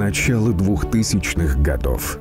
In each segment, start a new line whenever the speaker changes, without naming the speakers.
Начало 2000-х годов.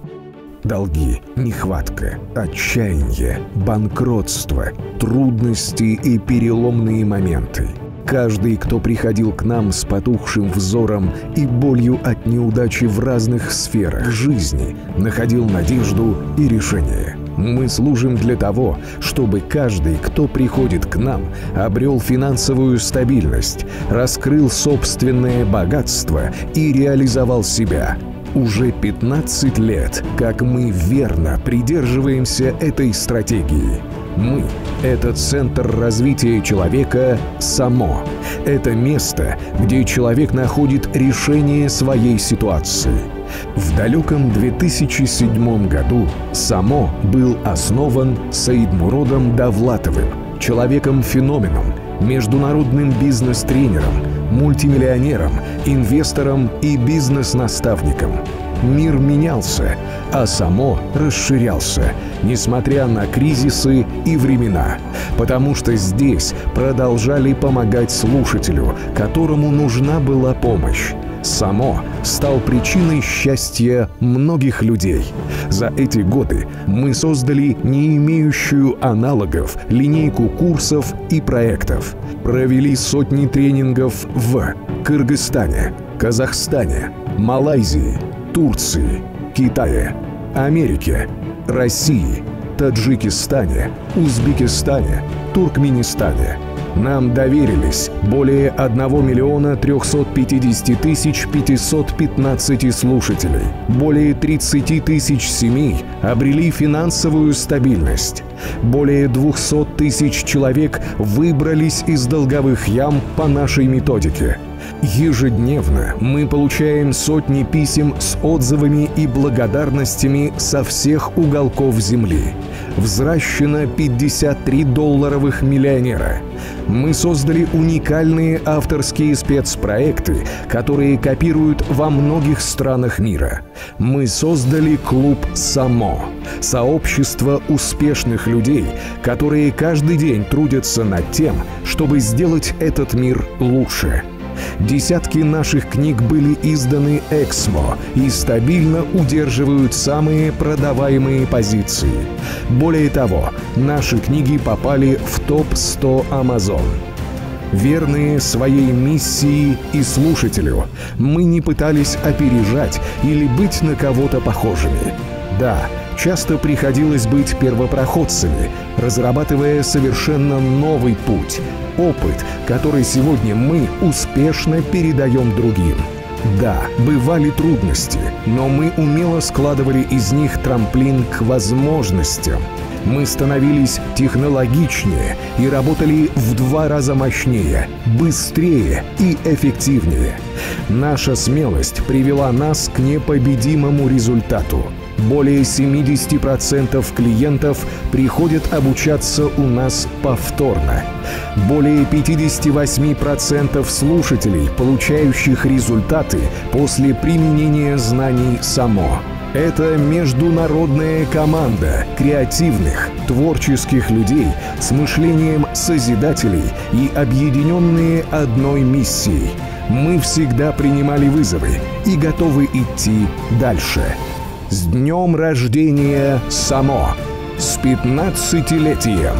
Долги, нехватка, отчаяние, банкротство, трудности и переломные моменты. Каждый, кто приходил к нам с потухшим взором и болью от неудачи в разных сферах жизни, находил надежду и решение. Мы служим для того, чтобы каждый, кто приходит к нам, обрел финансовую стабильность, раскрыл собственное богатство и реализовал себя. Уже 15 лет, как мы верно придерживаемся этой стратегии. Мы — это центр развития человека «Само». Это место, где человек находит решение своей ситуации. В далеком 2007 году «Само» был основан Саидмуродом Давлатовым, человеком-феноменом, международным бизнес-тренером, мультимиллионером, инвестором и бизнес-наставником. Мир менялся, а «Само» расширялся, несмотря на кризисы и времена, потому что здесь продолжали помогать слушателю, которому нужна была помощь. «Само» стал причиной счастья многих людей. За эти годы мы создали не имеющую аналогов линейку курсов и проектов, провели сотни тренингов в Кыргызстане, Казахстане, Малайзии, Турции, Китае, Америке, России, Таджикистане, Узбекистане, Туркменистане. Нам доверились более 1 миллиона 350 тысяч 515 слушателей. Более 30 тысяч семей обрели финансовую стабильность. Более 200 тысяч человек выбрались из долговых ям по нашей методике. Ежедневно мы получаем сотни писем с отзывами и благодарностями со всех уголков земли. Взращено 53 долларовых миллионера. Мы создали уникальные авторские спецпроекты, которые копируют во многих странах мира. Мы создали клуб «Само» — сообщество успешных людей, которые каждый день трудятся над тем, чтобы сделать этот мир лучше. Десятки наших книг были изданы Эксмо и стабильно удерживают самые продаваемые позиции. Более того, наши книги попали в топ-100 Amazon. Верные своей миссии и слушателю, мы не пытались опережать или быть на кого-то похожими. Да, часто приходилось быть первопроходцами, разрабатывая совершенно новый путь, опыт, который сегодня мы успешно передаем другим. Да, бывали трудности, но мы умело складывали из них трамплин к возможностям. Мы становились технологичнее и работали в 2 раза мощнее, быстрее и эффективнее. Наша смелость привела нас к непобедимому результату. Более 70% клиентов приходят обучаться у нас повторно. Более 58% слушателей, получающих результаты после применения знаний «Само». Это международная команда креативных, творческих людей с мышлением созидателей и объединенные одной миссией. Мы всегда принимали вызовы и готовы идти дальше. С днем рождения, «Само»! С 15-летием!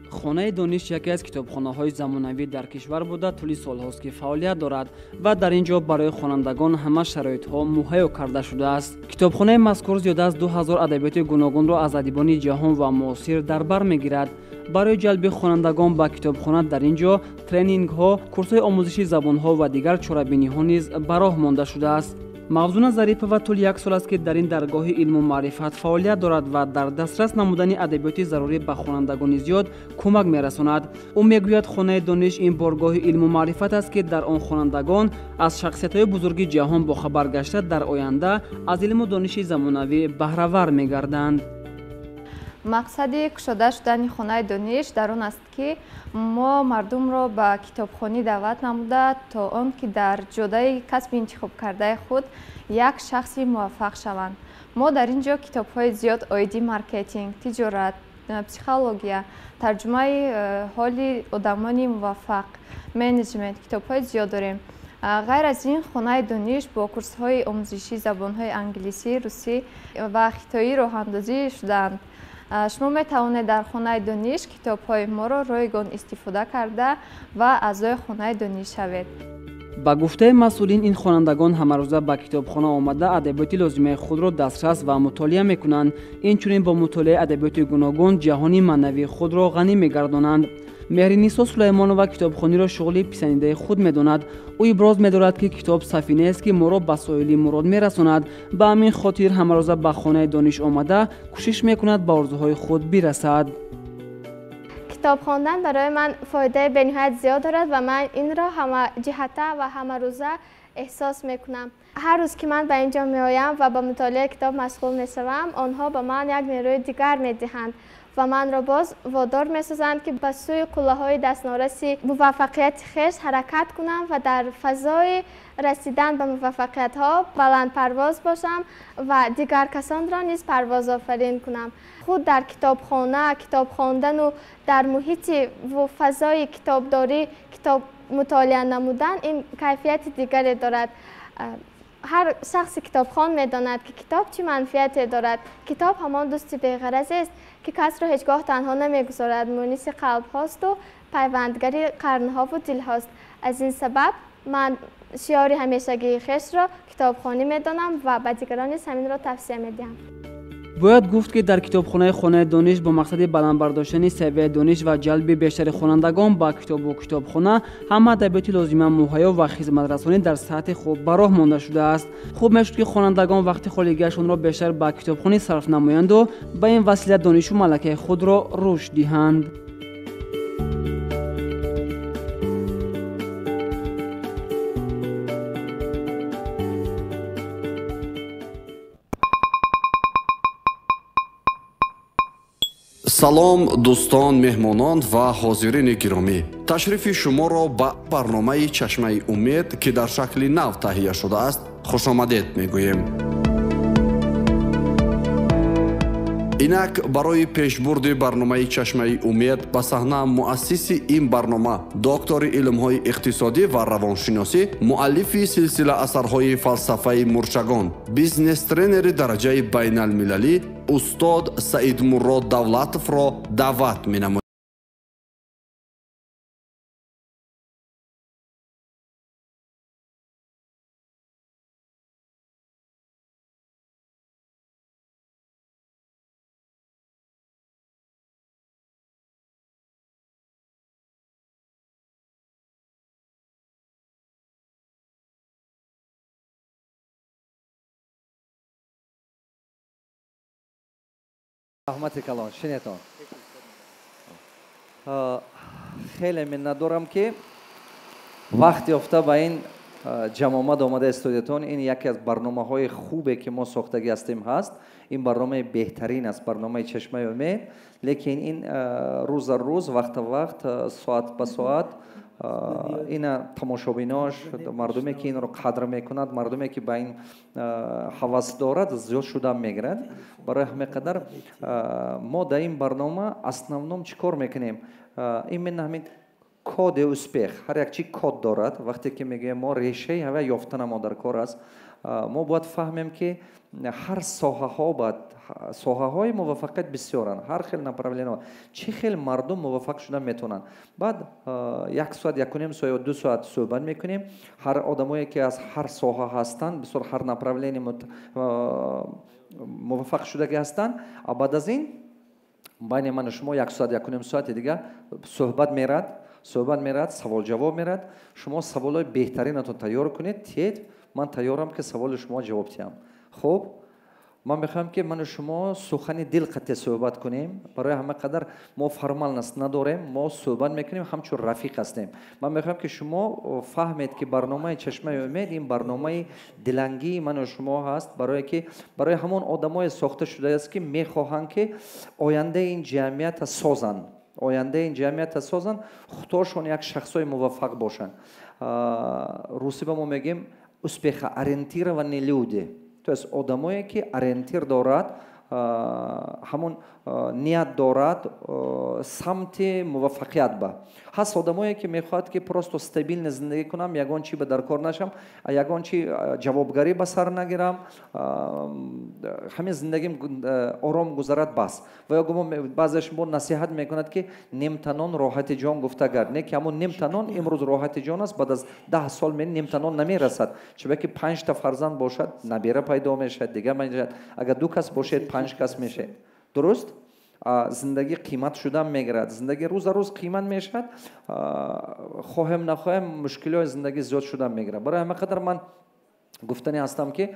خانه دانش یکی از کتابخانه‌های زمانوی در کشور بوده طولی سال‌هاست که فعالیت دارد و در اینجا برای خوانندگان همه شرایط‌ها مهیا کرده شده است. کتابخانه مذکور زیاده از 2000 ادبیات گوناگون را از ادیبان جهان و معاصر در بر می‌گیرد. برای جلب خوانندگان به کتابخانه در اینجا ترینینگ‌ها، کورس‌های آموزشی زبان‌ها و دیگر چاره‌بینی‌ها نیز به راه مانده شده است. مغزونه ظریفه و طول 1 سال است که در این درگاه علم و معرفت فعالیت دارد و در دسترس نمودن ادبیات ضروری به خوانندگان زیاد کمک می‌رساند. او میگوید خانه دانش این بارگاه علم و معرفت است که در آن خوانندگان از شخصیت‌های بزرگ جهان باخبر گشته در آینده از علم و دانش زمانوی بهره‌ور می‌گردند.
мақсади кушода шудани хонаи дониш дар он аст ки мо мардумро ба китобхонӣ даъват намуда то он ки дар ҷодаи касби интихобкардаи худ як шахси муваффақ шаванд. мо дар ин ҷо китобҳои зиёд оиди маркетинг, тиҷорат, психология, тарҷумаи ҳоли одамони муваффақ, менеҷмент китобҳои зиёд дорем. غیر از این خانه دانش با کورس‌های آموزشی زبان‌های انگلیسی، روسی و خطایی راه‌اندازی شدند. شما می‌توانید در خانه دانش کتاب‌های ما را رایگان استفاده کرده و اعضای خانه دانش شوید.
با گفته مسئولین این خوانندگان همروزه به کتابخانه آمده ادبیات لازمه خود را دسترس و مطالعه می‌کنند. اینچنین با مطالعه ادبیات گوناگون جهانی معنوی خود را غنی می‌گردانند. مهرینیسا سلیمانова کتابخوانی را شغلی پسندیده خود می‌داند. او ابراز می‌دارد که کتاب سفینه است که ما را به ساحل مراد می‌رساند. به همین خاطر همروزه به خانه دانش آمده کوشش می‌کند به آرزوهای خود برسد.
کتاب خواندن برای من فایده به‌نهایت زیاد دارد و من این را همه جهته و همه روزه احساس می‌کنم. هر روز که من به اینجا می‌آیم و به مطالعه کتاب مشغول می‌شوم، آنها به من یک نیروی دیگر می‌دهند و من را باز وادار می‌سازند که به سوی قله‌های دستنارسی موفقیت خویش حرکت کنم و در فضای رسیدن به موفقیت‌ها بلند پرواز باشم و دیگر کسان را نیز پرواز آفرین کنم. خود در کتابخانه، کتاب خواندن و در محیط و فضای کتابداری کتاب مطالعه نمودن این کیفیت دیگری دارد. هر شخص کتابخوان می‌داند که کتاب چه منفعتی دارد. کتاب همان دوست بی‌غرض است که کس را هیچگاه تنها نمی‌گذارد، مونس قلب هاست و پیوندگری قرن‌ها و دل هاست. از این سبب من شعار همیشگی خویش را کتابخوانی می‌دانم و به دیگران همین را توصیه می‌دهم.
باید گفت که در کتابخانه خانه دانش با مقصد بلند برداشتن سویه دانش و جلب بیشتر خوانندگان با کتاب و کتابخانه همه ادبیات لازمه مهیا و خدمت رسانی در سطح خوب به راه مانده شده است. خوب میشد که خوانندگان وقت خالیگیشان را بیشتر به کتابخانه صرف نمایند و به این وسیله دانش و ملکه خود را رشد دهند.
салом дӯстон меҳмонон ва ҳозирини гиромӣ, ташрифи шуморо ба барномаи чашмаи умед ки дар шакли нав таҳия шудааст хушомадед мегӯем. инак барои пешбурди барномаи чашмаи умед ба саҳна муассиси ин барнома доктори илмҳои иқтисодӣ ва равоншиносӣ, муаллифи силсила асарҳои фалсафаи мурчагон, бизнес тренери дараҷаи байналмилалӣ устод Саидмурод Давлатовро даъват менамоем.
رحمت کلان شنیدان خیلی منت دارم که وقتی افته با این جمع آمده استودیوتون. این یکی از برنامه‌های خوبه که ما ساختگی هستیم هست. این برنامه بهترین است، برنامه چشمه امید. لیکن این روز روز وقت ساعت به ساعت این تماشابیناش، مردمی که این رو قدر میکند، مردمی که به این حواس دارد زیاد شده میگرد. برای همه قدر ما در این برنامه основном چیکار میکنیم؟ این من همین کد اسپیخ، هر یک چی کد دارد. وقتی که میگه ما ریشه هوا یافتن ما در کار است، ما باید فهمیم که هر ساحه های موفقیت بسیارن، هر خیل направление چه خیل مردم موفق شدن میتونن. بعد یک ساعت، یک و نیم ساعت یا 2 ساعت صحبت میکنیم. هر آدمایی که از هر ساحه هستن، بسیار هر направление موفق شده هستن. بعد از این بین من و شما 1 ساعت، 1 و نیم ساعت دیگه صحبت میرد، سوال جواب میرد. شما سوالای بهترینتون تیار کنید، من تیارم که سوال شما جواب دهم. خب من میخوام که من و شما سخن دل قطع صحبت کنیم. برای همه قدر ما فرمال نداریم، ما صحبت میکنیم همچون رفیق هستیم. من میخوام که شما فهمید که برنامه چشمه امید این برنامه دلنگی من و شما هست، برای همون آدمای ساخته شده است که میخواهند که آینده این جمعیت سازن، آینده این جمعیت سازن، خودشون یک شخصای موفق باشن. روسی به ما میگیم успеха ориентира не люди. То есть آدمایی که ориентир دارد، همون نیت دارد سمت موفقیت با. هست آدمایی که میخواد که پروست استابیل زندگی کنم، یگان چی به درکار نشم، یگان چی جوابگری به سر نگیرم، همین زندگیم آرام گذرد بس. و یا بعضیش با نصیحت میکند که نمتنان راحت جان گفته گرد. نه که همون نمتنان امروز راحت جان است، بعد از 10 سال من نمتنان نمیرسد. چون که 5 تا فرزند باشد نبیره پیدا میشه دیگه، اگر 2 کس باشد 5 کس میشه. درست؟ زندگی قیمت شده میگرد، زندگی روز روز قیمت میشد، خواهم نخواهم مشکلات زندگی زیاد شده میگرد. برای همه قدر من گفتنی هستم که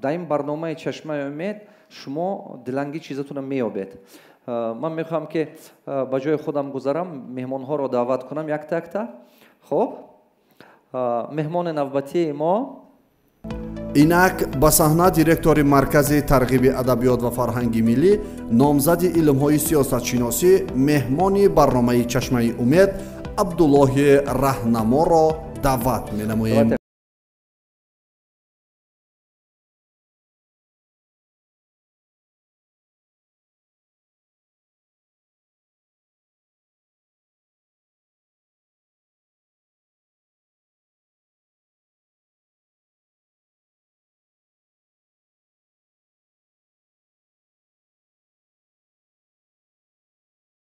در این برنامه چشمه امید شما دلنگی چیزتون میابید. من میخوام که با جای خودم گذارم مهمان ها رو دعوت کنم یک تا. خب مهمان نوبتی ما
инак ба саҳна директори маркази тарғиби адабиёт ва фарҳанги миллӣ, номзади илмҳои сиёсатшиносӣ, меҳмони барномаи чашмаи умед абдуллоҳи раҳнаморо даъват менамоем.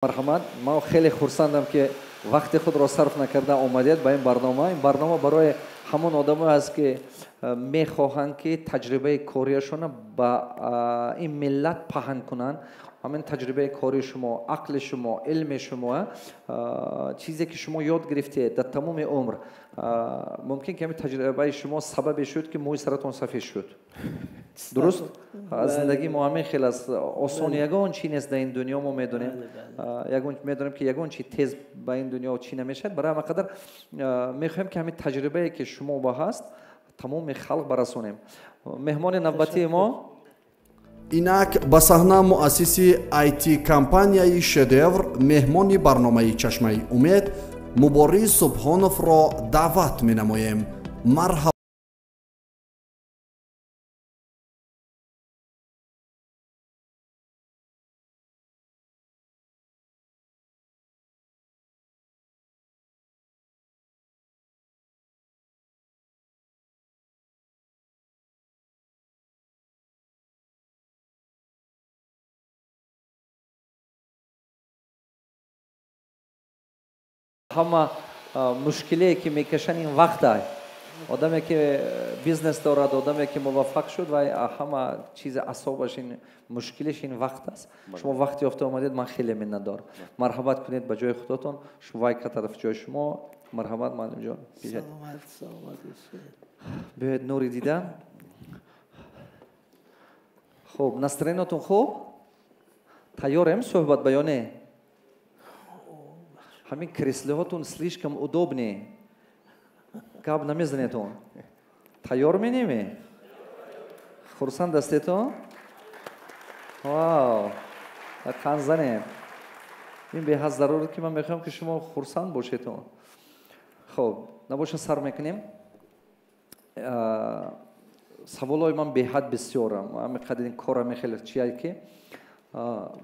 مرحمت. ما خیلی خرسندم که وقت خود را صرف نکرده آمدید به این برنامه. این برنامه برای همون آدم هست که میخواهند که تجربه کاریشون با این ملت پهن کنن. همین تجربه کاری شما، عقل شما، علم شما، چیزی که شما یاد گرفتید در تمام عمر، ممکن که همین تجربه شما سبب شد که موی سرتون سفید شد. درست؟ زندگی ما همین خیلی است. آسان یگان چی نیست در این دنیا ما میدونیم. یگان میدونیم که یگان چی تیز با این دنیا چی نمیشه. برای همه قدر میخوایم که همین تجربه که شما با هست تمام خلق برسونیم. مهمان نوبتی ما
инак ба саҳна муассиси IT компанияи шедевр, меҳмони барномаи чашмаи умед Муборис Субҳоновро даъват менамоем. марҳаб.
همه مشکلی که میکشن این وقت های آدمی که بیزنس دارد، آدمی که موفق شد و همه چیز اعصابش این مشکلش این وقت است. شما وقتی افته آمدید من خیلی منتدار. مرحبت کنید به جای خودتون. شما که طرف جای شما مرحبت معلم جان. بیاید نوری دیدم. خب настроениятон خوب؟ تیاریم صحبت بیانه؟ همین کریسلهاتون слишком удобные. گپ نمیزنیتون. تیار مینیمی؟ خرسند هستیتون؟ واو. کان زنیم. این به حد ضروره که من میخوام که شما خرسند باشیتون. خب نباشه سر میکنیم. سوالای من به حد بسیارم. من قدر این کارم خیلی چیه که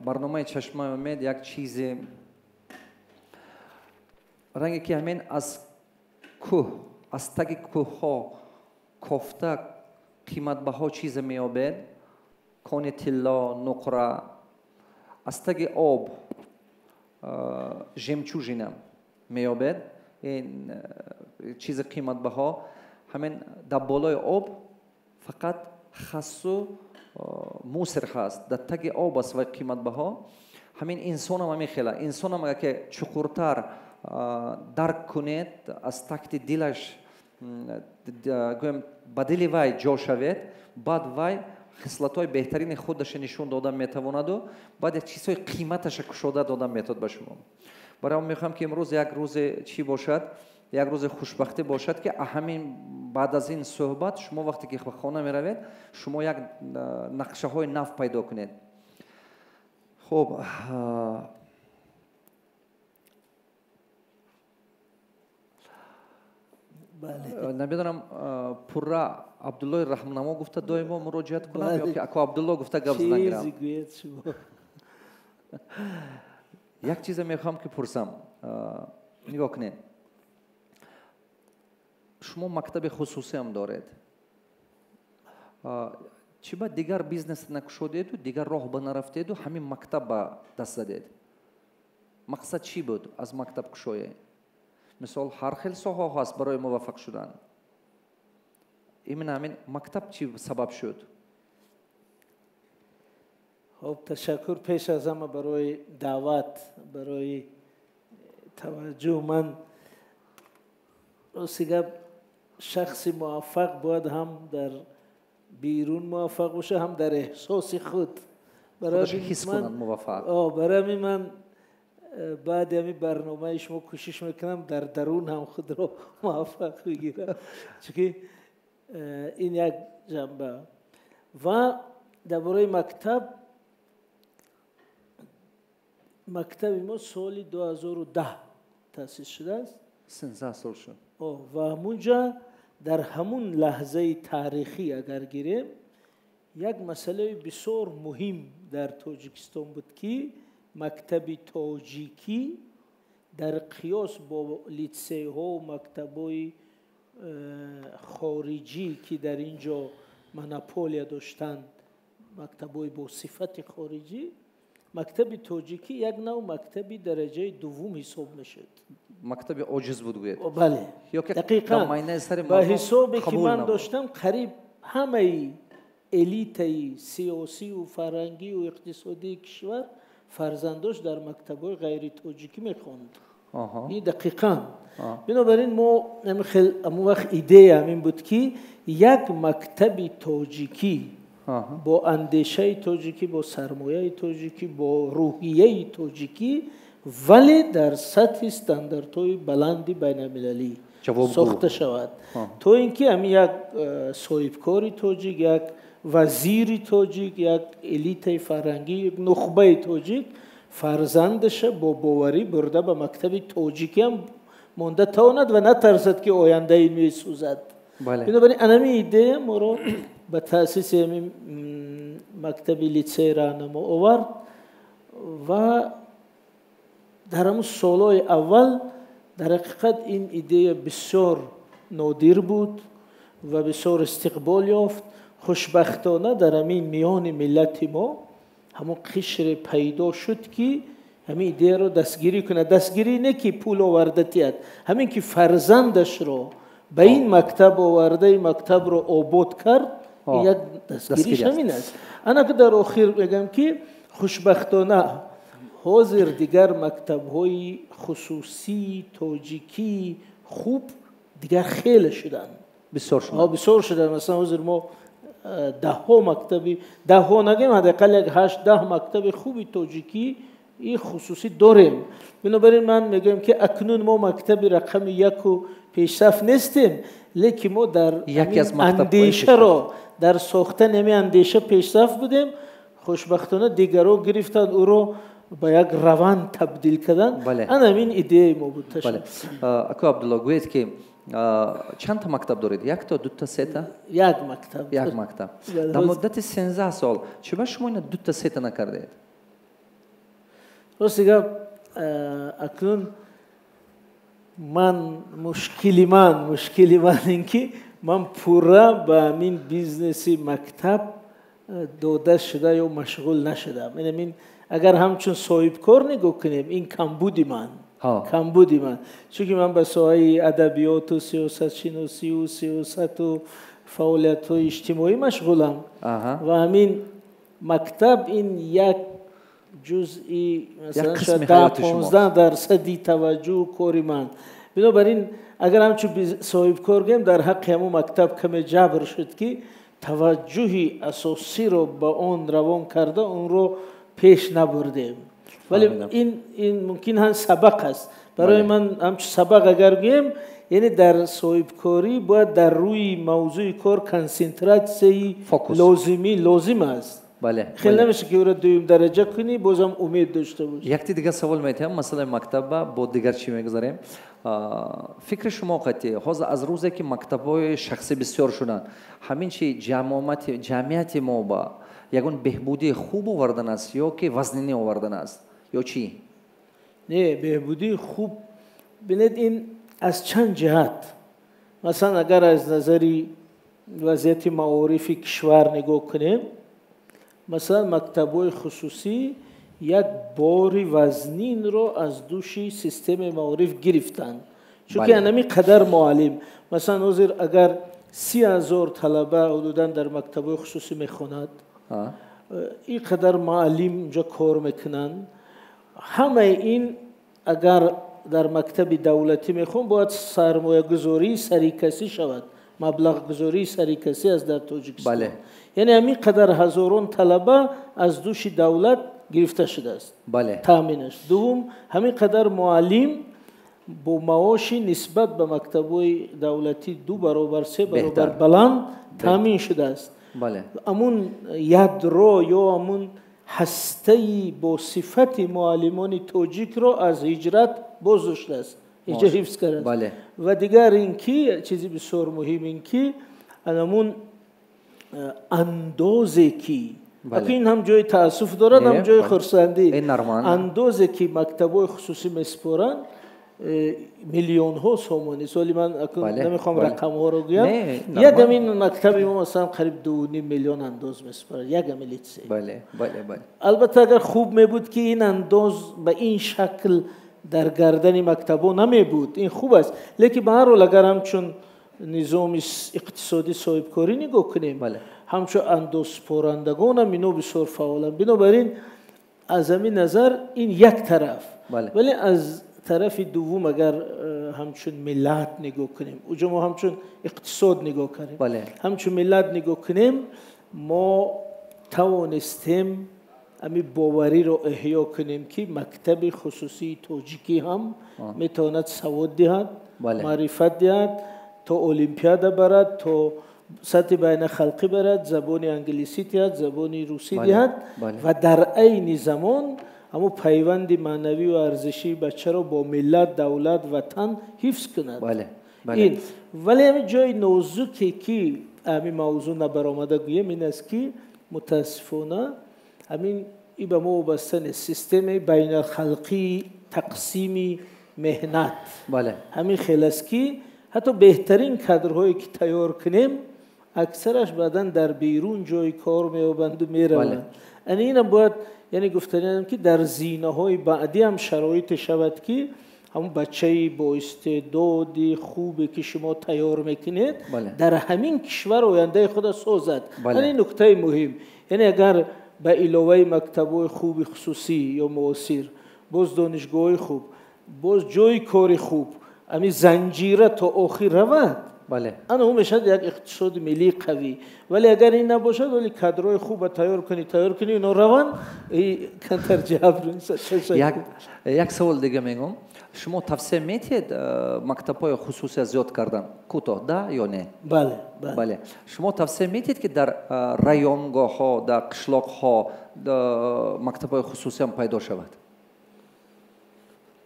برنامه چشمه امید یک چیز رنگی که همین از کوه، از تگ کوه ها کافته قیمت بها چیز میابید، کان طلا، نقره، از تگ آب ژمچوژینم میابید. این چیز قیمت بها همین در بالای آب فقط خس و موسر هست. در تگ آب است و قیمت بها همین انسان هم میخیله. انسان هم اگر که چقورتر درک کنید از تکت دلش گویم با دل وای جا شوید، بعد وای خصلت‌های بهترین خودش نشون دادن میتواند و بعد یک چیزهای قیمتش کشوده دادن میتود به شما. برای من میخوام که امروز یک روز چی باشد، یک روز خوشبختی باشد که همین بعد از این صحبت شما وقتی که به خانه میروید شما یک نقشه های نو پیدا کنید. خب نمیدونم پورا عبدالله رحمنما گفته دائما مراجعت کنم یا که اکو عبدالله گفته گپ زدن گیرم. یک چیز میخوام که پرسم، نگاه کنید، شما مکتب خصوصی هم دارید، چی با دیگر بیزنس نکشودید و دیگر راه بنرفتید و همین مکتب با دست زدید؟ مقصد چی بود از مکتب کشویی؟ مثال هر خیلی ساحه هست برای موفق شدن. همین مکتب چی سبب شد؟
خب تشکر پیش از همه برای دعوت، برای توجه. من راستی شخص موفق باید هم در بیرون موفق باشه هم در احساس خود.
خودش حس کنن موفق.
برای من بعد همین برنامه شما کوشش میکنم در درون هم خود رو موفق بگیرم، چون این یک جنبه. و درباره مکتب ما سال 2010 تأسیس شده است.
13 سال شد.
و همونجا در همون لحظه تاریخی اگر گیریم یک مسئله بسیار مهم در تاجیکستان بود که مکتب تاجیکی در قیاس با لیتسه ها و مکتب های خارجی که در اینجا مناپولیا داشتند، مکتب های با صفت خارجی، مکتب تاجیکی یک نوع مکتبی درجه دوم حساب میشد.
مکتب عاجز بود گوید.
بله دقیقاً. با حسابی که من داشتم قریب همه الیت سیاسی و فرهنگی و اقتصادی کشور فرزنداش در مکتب‌های غیر تاجیکی میخوند. این دقیقاً. بنابراین ما همون وقت ایده همین بود که یک مکتب تاجیکی با اندیشه تاجیکی، با سرمایه تاجیکی، با روحیه تاجیکی، ولی در سطح استانداردهای بلندی بین المللی ساخته شود. تو اینکه همین یک صاحبکاری تاجیک، یک وزیری تاجیک، یک الیت فرهنگی، یک نخبه تاجیک فرزندش با باوری برده به مکتب تاجیکی هم مانده تواند و نترسد که آینده این میسوزد. بنابراین همین ایده ما رو به تأسیس همین مکتب لیتسه راهنما آورد و در همون سالهای اول در حقیقت این ایده بسیار نادر بود و بسیار استقبال یافت. خوشبختانه در همین میان ملت ما همون قشر پیدا شد که همین ایده رو دستگیری کنه. دستگیری نه که پول آوردتیت، همین که فرزندش رو به این مکتب آورده، این مکتب رو آباد کرد، یک دستگیریش همین است. انا که در آخر بگم که خوشبختانه حاضر دیگر مکتب‌های خصوصی تاجیکی خوب دیگر خیلی شدن، بسیار شدن. مثلا حاضر ما 10 مکتبی، 10 نگیم حداقل 8-10 مکتب خوبی تاجیکی این خصوصی داریم. بنابراین من میگم که اکنون ما مکتب رقم 1 پیشرفت نیستیم، لیکن ما در اندیشه را در ساختن همین اندیشه پیشرفت بودیم. خوشبختانه دیگرها گرفتن او رو با یک روان تبدیل کردن. همین ایده ما بود.
بله. اکو عبدالله گوید که چند تا مکتب دارید؟ 1 تا 2 تا 3 تا؟
یک مکتب.
یک مکتب. در مدت 13 سال چرا شما این 2 تا 3 تا نکردید؟
راستی اکنون مشکلی من این که من پورا با همین بیزنس مکتب داده شده یا مشغول نشدم. این اگر همچون صاحب کار نگاه کنیم این کمبودی من. چون که من به ساحه ادبیات و سیاست شناسی و سیاست و فعالیت های اجتماعی مشغولم و همین مکتب این یک جزئی مثلا 10-15% توجه و کاری من. بنابراین اگر همچون صاحب کار گیم در حق همون مکتب کم جبر شد که توجه اساسی رو به اون روان کرده اون رو پیش نبردیم. ولی این ممکن هم سبق است برای من. همچون سبق اگر گویم یعنی در صاحبکاری باید در روی موضوع کار کنسنتراسیون لازم است.
بله.
خیلی نمیشه که او را دویم درجه کنی بازم امید داشته باشی.
یک دیگه سوال میتونم مثلا مکتب با دیگر چی میگذاریم؟ فکر شما قطعی حاضر از روزی که مکتب‌های شخصی بسیار شدن همین چی جمعیت ما با یگان بهبودی خوب آوردن است یا که وزنی آوردن است یا چی؟
نه بهبودی خوب ببینید این از چند جهت. مثلا اگر از نظری وضعیت معارف کشور نگاه کنیم مثلا مکتب‌های خصوصی یک بار وزنین رو از دوشی سیستم معارف گرفتند چون که انمی قدر معلم مثلا حاضر اگر 30,000 طلبه حدوداً در مکتب‌های خصوصی میخواند این قدر معلم اینجا کار میکنن همه این اگر در مکتب دولتی میخوان باید سرمایه گذاری سریکسی شود مبلغ گذاری سریکسی از در تاجیکستان.
بله.
یعنی همین قدر هزاران طلبه از دوش دولت گرفته شده است.
بله.
تامینش. دوم همین قدر معلم با معاشی نسبت به مکتب‌های دولتی 2 برابر 3 برابر بلند تامین شده است.
بله.
امون یادرو یا امون هسته با صفت معلمان تاجیک رو از هجرت بازداشته است. اینجا حفظ کرده.
بله.
و دیگر اینکه چیزی بسیار مهم اینکه امون اندازه کی این هم جای تاسف دارد هم جای خرسندی. اندازه کی مکتب‌های خصوصی مسپارن میلیون ها سومانی سالی من نمیخوام رقم ها رو گویم یک همین مکتب ما مثلا قریب 2.5 میلیون انداز مسپاره یک لیتسه.
بله بله بله.
البته اگر خوب می بود که این انداز به این شکل در گردن مکتب‌ها نمی بود این خوب است لیکن به هر حال اگر همچون نظام اقتصادی صاحبکاری نگاه کنیم همچون اندازپارندگان هم اینو بسیار فعالن بنابراین از همین نظر این یک طرف ولی از طرف دوم اگر همچون ملت نگاه کنیم اونجا ما همچون اقتصاد نگاه کنیم همچون ملت نگاه کنیم ما توانستیم امی باوری رو احیا کنیم که مکتب خصوصی تاجیکی هم میتواند سواد دهد معرفت دهد تا المپیاد برد تا سطح بین خلقی برد زبان انگلیسی دهد زبان روسی دهد و در عین زمان اما پیوند معنوی و ارزشی بچه رو با ملت دولت وطن حفظ کند. این ولی همین جای نازکی که همین موضوع نبرآمده گویم این است که متاسفانه همین ای به ما وابسته سیستم بین الخلقی تقسیم مهنت همین خیلی است که حتی بهترین کادرهایی که تیار کنیم اکثرش بعداً در بیرون جای کار میابند و میروند. این هم باید یعنی گفتنیم که در زینه‌های بعدی هم شرایط شود که همون بچه‌ای با استعداد خوبی که شما تیار میکنید در همین کشور آینده خود سازد. این نکته مهم. یعنی اگر به علاوه مکتب‌های خوب خصوصی یا معاصر باز دانشگاه‌های خوب باز جای کار خوب همین زنجیره تا آخر رود انا هم میشد یک اقتصاد ملی قوی. ولی اگر این نباشد ولی کادرهای خوب تیار کنی اینا روان کنتر جبر.
یک سوال دیگه میگم شما توصیه میتید مکتب‌های خصوصی زیاد کردن کوتاه ده یا نه؟ بله. شما توصیه میتید که در رایونگاه ها در قشلاق ها مکتب‌های خصوصی هم پیدا شود؟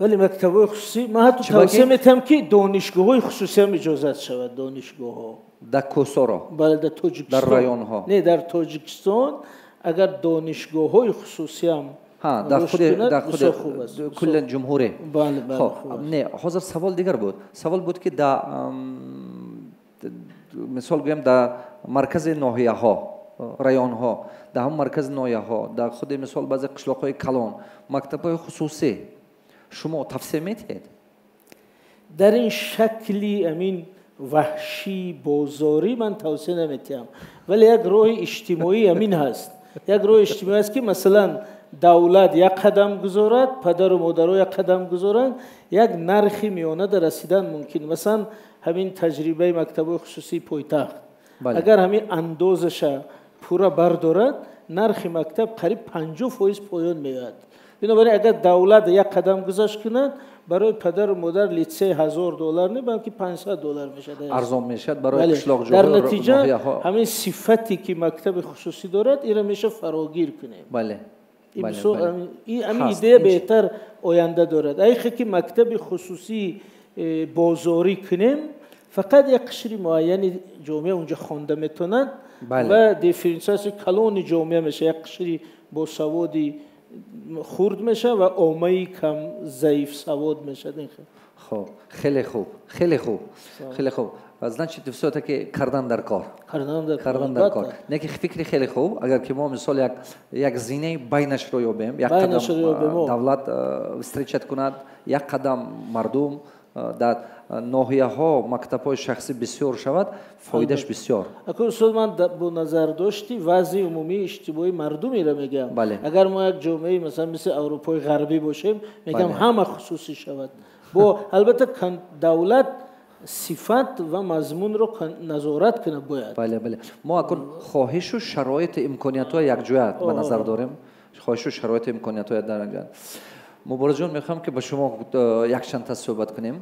ولی مکتب‌های خصوصی ما حتی توصیه میتم که دانشگاه‌های خصوصی هم اجازت شود. دانشگاه‌ها
در کوسورا
در تاجیکستان
در رایون ها
نه در تاجیکستان اگر دانشگاه‌های خصوصی هم
در خود کل جمهوری خب نه حاضر سوال دیگر بود که در مثال گویم در مرکز ناحیه ها رایون ها در هم مرکز ناحیه ها در خود مثال بعضی قشلاق های کلان مکتب‌های خصوصی شما توصیه میتید؟
در این شکلی امین وحشی بازاری من توصیه نمیتیم ولی یک راه اجتماعی امین هست. یک راه اجتماعی است که مثلا دولت یک قدم گذارد پدر و مادر یک قدم گذارند یک نرخی میانه در رسیدن ممکن. مثلا همین تجربه مکتب خصوصی پایتخت агар ҳамин андозаша пура бардорад нархи мактаб қариб 50% поён меояд. бинобарин агар давлат як қадам гузашт кунад барои падару модар литсей $1000 не балки $500 мешад.
арзон мешад барои қишлоқ ҷо.
дар натиҷа ҳамин сифати ки мактаби хусусӣ дорад ира меша фарогир кунем.
бале
ҳамин идея беҳтар оянда дорад. айхе ки мактаби хусусӣ бозорӣ кунем фақат як қишри муайяни ҷомеа унҷа хонда метонад ва дифференсиясия калони ҷомеа меша. як қишри босаводи хурд меша ва оммаи кам заиф савод мешад.
хуб, хеле хуб, хеле хуб, хеле хуб. значит все-таки кардан дар кор. кардан дар кор. не ки фикри хеле хуб. агар ки мо мисол як зинаи байнашро ёбем, як қадам давлат встречат кунад, як қадам мардум дар ноҳияҳо мактабҳои шахсӣ бисёр шавад, фоидаш бисёр.
акун ман бо назар дошти вазъи умумии иҷтимоии мардумеро мегам. агар мо як ҷомеаи масалан мисли аврупои ғарбӣ бошем, мегам ҳама хусусӣ шавад. бо албатта давлат сифат ва мазмунро назорат кунад бояд.
бале мо акун хоҳишу шароити имкониятҳои якҷоят ба назар дорем. хоҳишу шароити имкониятҳои дар якҷоят. муборизҷон мехоҳам ки ба шумо якчанд суҳбат кунем.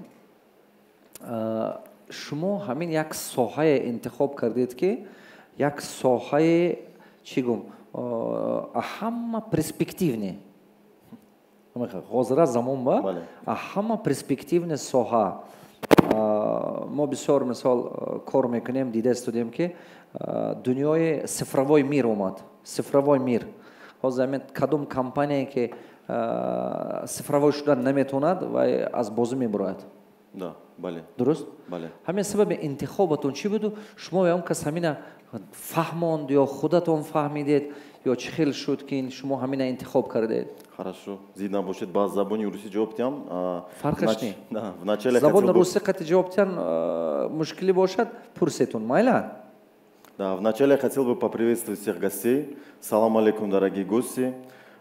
шумо ҳамин як соҳае интихоб кардед ки як соҳае чӣ гум ҳама перспективне ҳозира замон ба ҳама перспективне соҳа. мо бисёр мисол кор мекунем, дида истодем ки дунёи сифровой мир омад. сифровой мир ҳозир кадом компания ки сифровой шудан наметавонад ва аз бозӣ мебурояд.
Да, бале.
Дуруст?
Бале.
ҳамин сабаби интихобатон чӣ буду? шумо ям кас ҳамина фаҳмонд ё худатон фаҳмидед ё чӣ хел шуд ки шумо ҳамина интихоб кардед?
Хорошо. Зидна бошед ба забони русӣ ҷавоб диҳам.
Фарқаш не.
Да, вначале
забони русӣ қати ҷавоб диҳан мушкилӣ бошад, пурсетун, майла?
Да, вначале я хотел бы поприветствовать всех гостей. Салам алейкум, дорогие гости.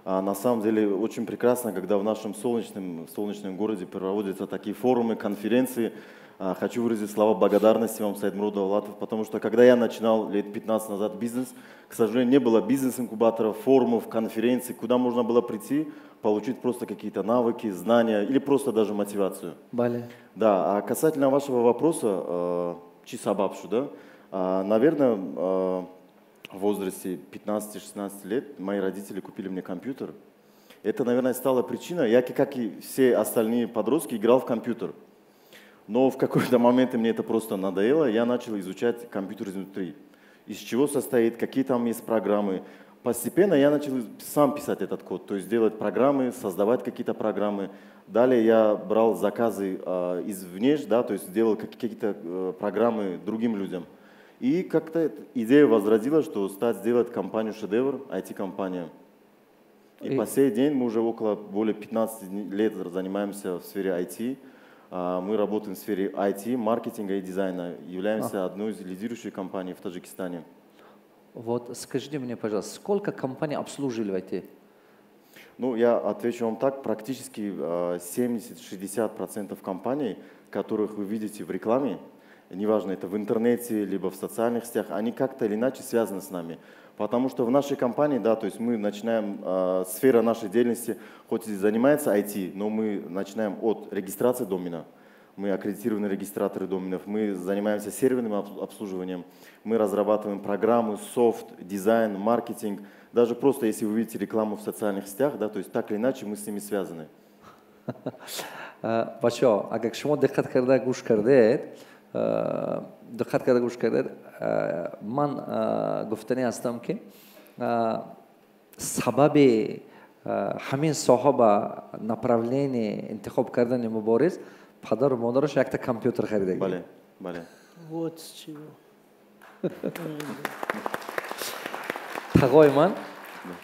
На самом деле очень прекрасно, когда в нашем солнечном городе проводятся такие форумы, конференции. Хочу выразить слова благодарности вам, Саидмурод Давлатов, потому что когда я начинал лет 15 назад бизнес, к сожалению, не было бизнес-инкубаторов, форумов, конференций, куда можно было прийти, получить просто какие-то навыки, знания или просто даже мотивацию. Да, а касательно вашего вопроса, чисабабшу, да, наверное, в возрасте 15-16 лет мои родители купили мне компьютер. Это, наверное, стало причиной. Я, как и все остальные подростки, играл в компьютер. Но в какой-то момент мне это просто надоело. Я начал изучать компьютер изнутри. Из чего состоит, какие там есть программы. Постепенно я начал сам писать этот код. То есть делать программы, создавать какие-то программы. Далее я брал заказы извне, да, то есть делал какие-то программы другим людям. И как-то идея возродила, что сделать компанию «Шедевр», IT-компания. И по сей день мы уже более 15 лет занимаемся в сфере IT. Мы работаем в сфере IT, маркетинга и дизайна. Являемся одной из лидирующих компаний в Таджикистане.
Вот скажите мне, пожалуйста, сколько компаний обслуживаете?
Ну, я отвечу вам так, практически 70-60% компаний, которых вы видите в рекламе, неважно, это в интернете, либо в социальных сетях, они как-то или иначе связаны с нами. Потому что в нашей компании, да, то есть мы начинаем, сфера нашей деятельности, хоть и занимается IT, но мы начинаем от регистрации домена. Мы аккредитированные регистраторы доменов, мы занимаемся серверным обслуживанием, мы разрабатываем программы, софт, дизайн, маркетинг. Даже просто если вы видите рекламу в социальных сетях, да, то есть так или иначе мы с ними связаны.
Бачо, а как шумо диққат карда гӯш кардед, ман гуфтани ҳастам ки сабаби ҳамин соҳа ба направление интихоб кардани мубориз падару модараш якта компютер харидагӣ.
Бале.
Вот с чего.
тағои ман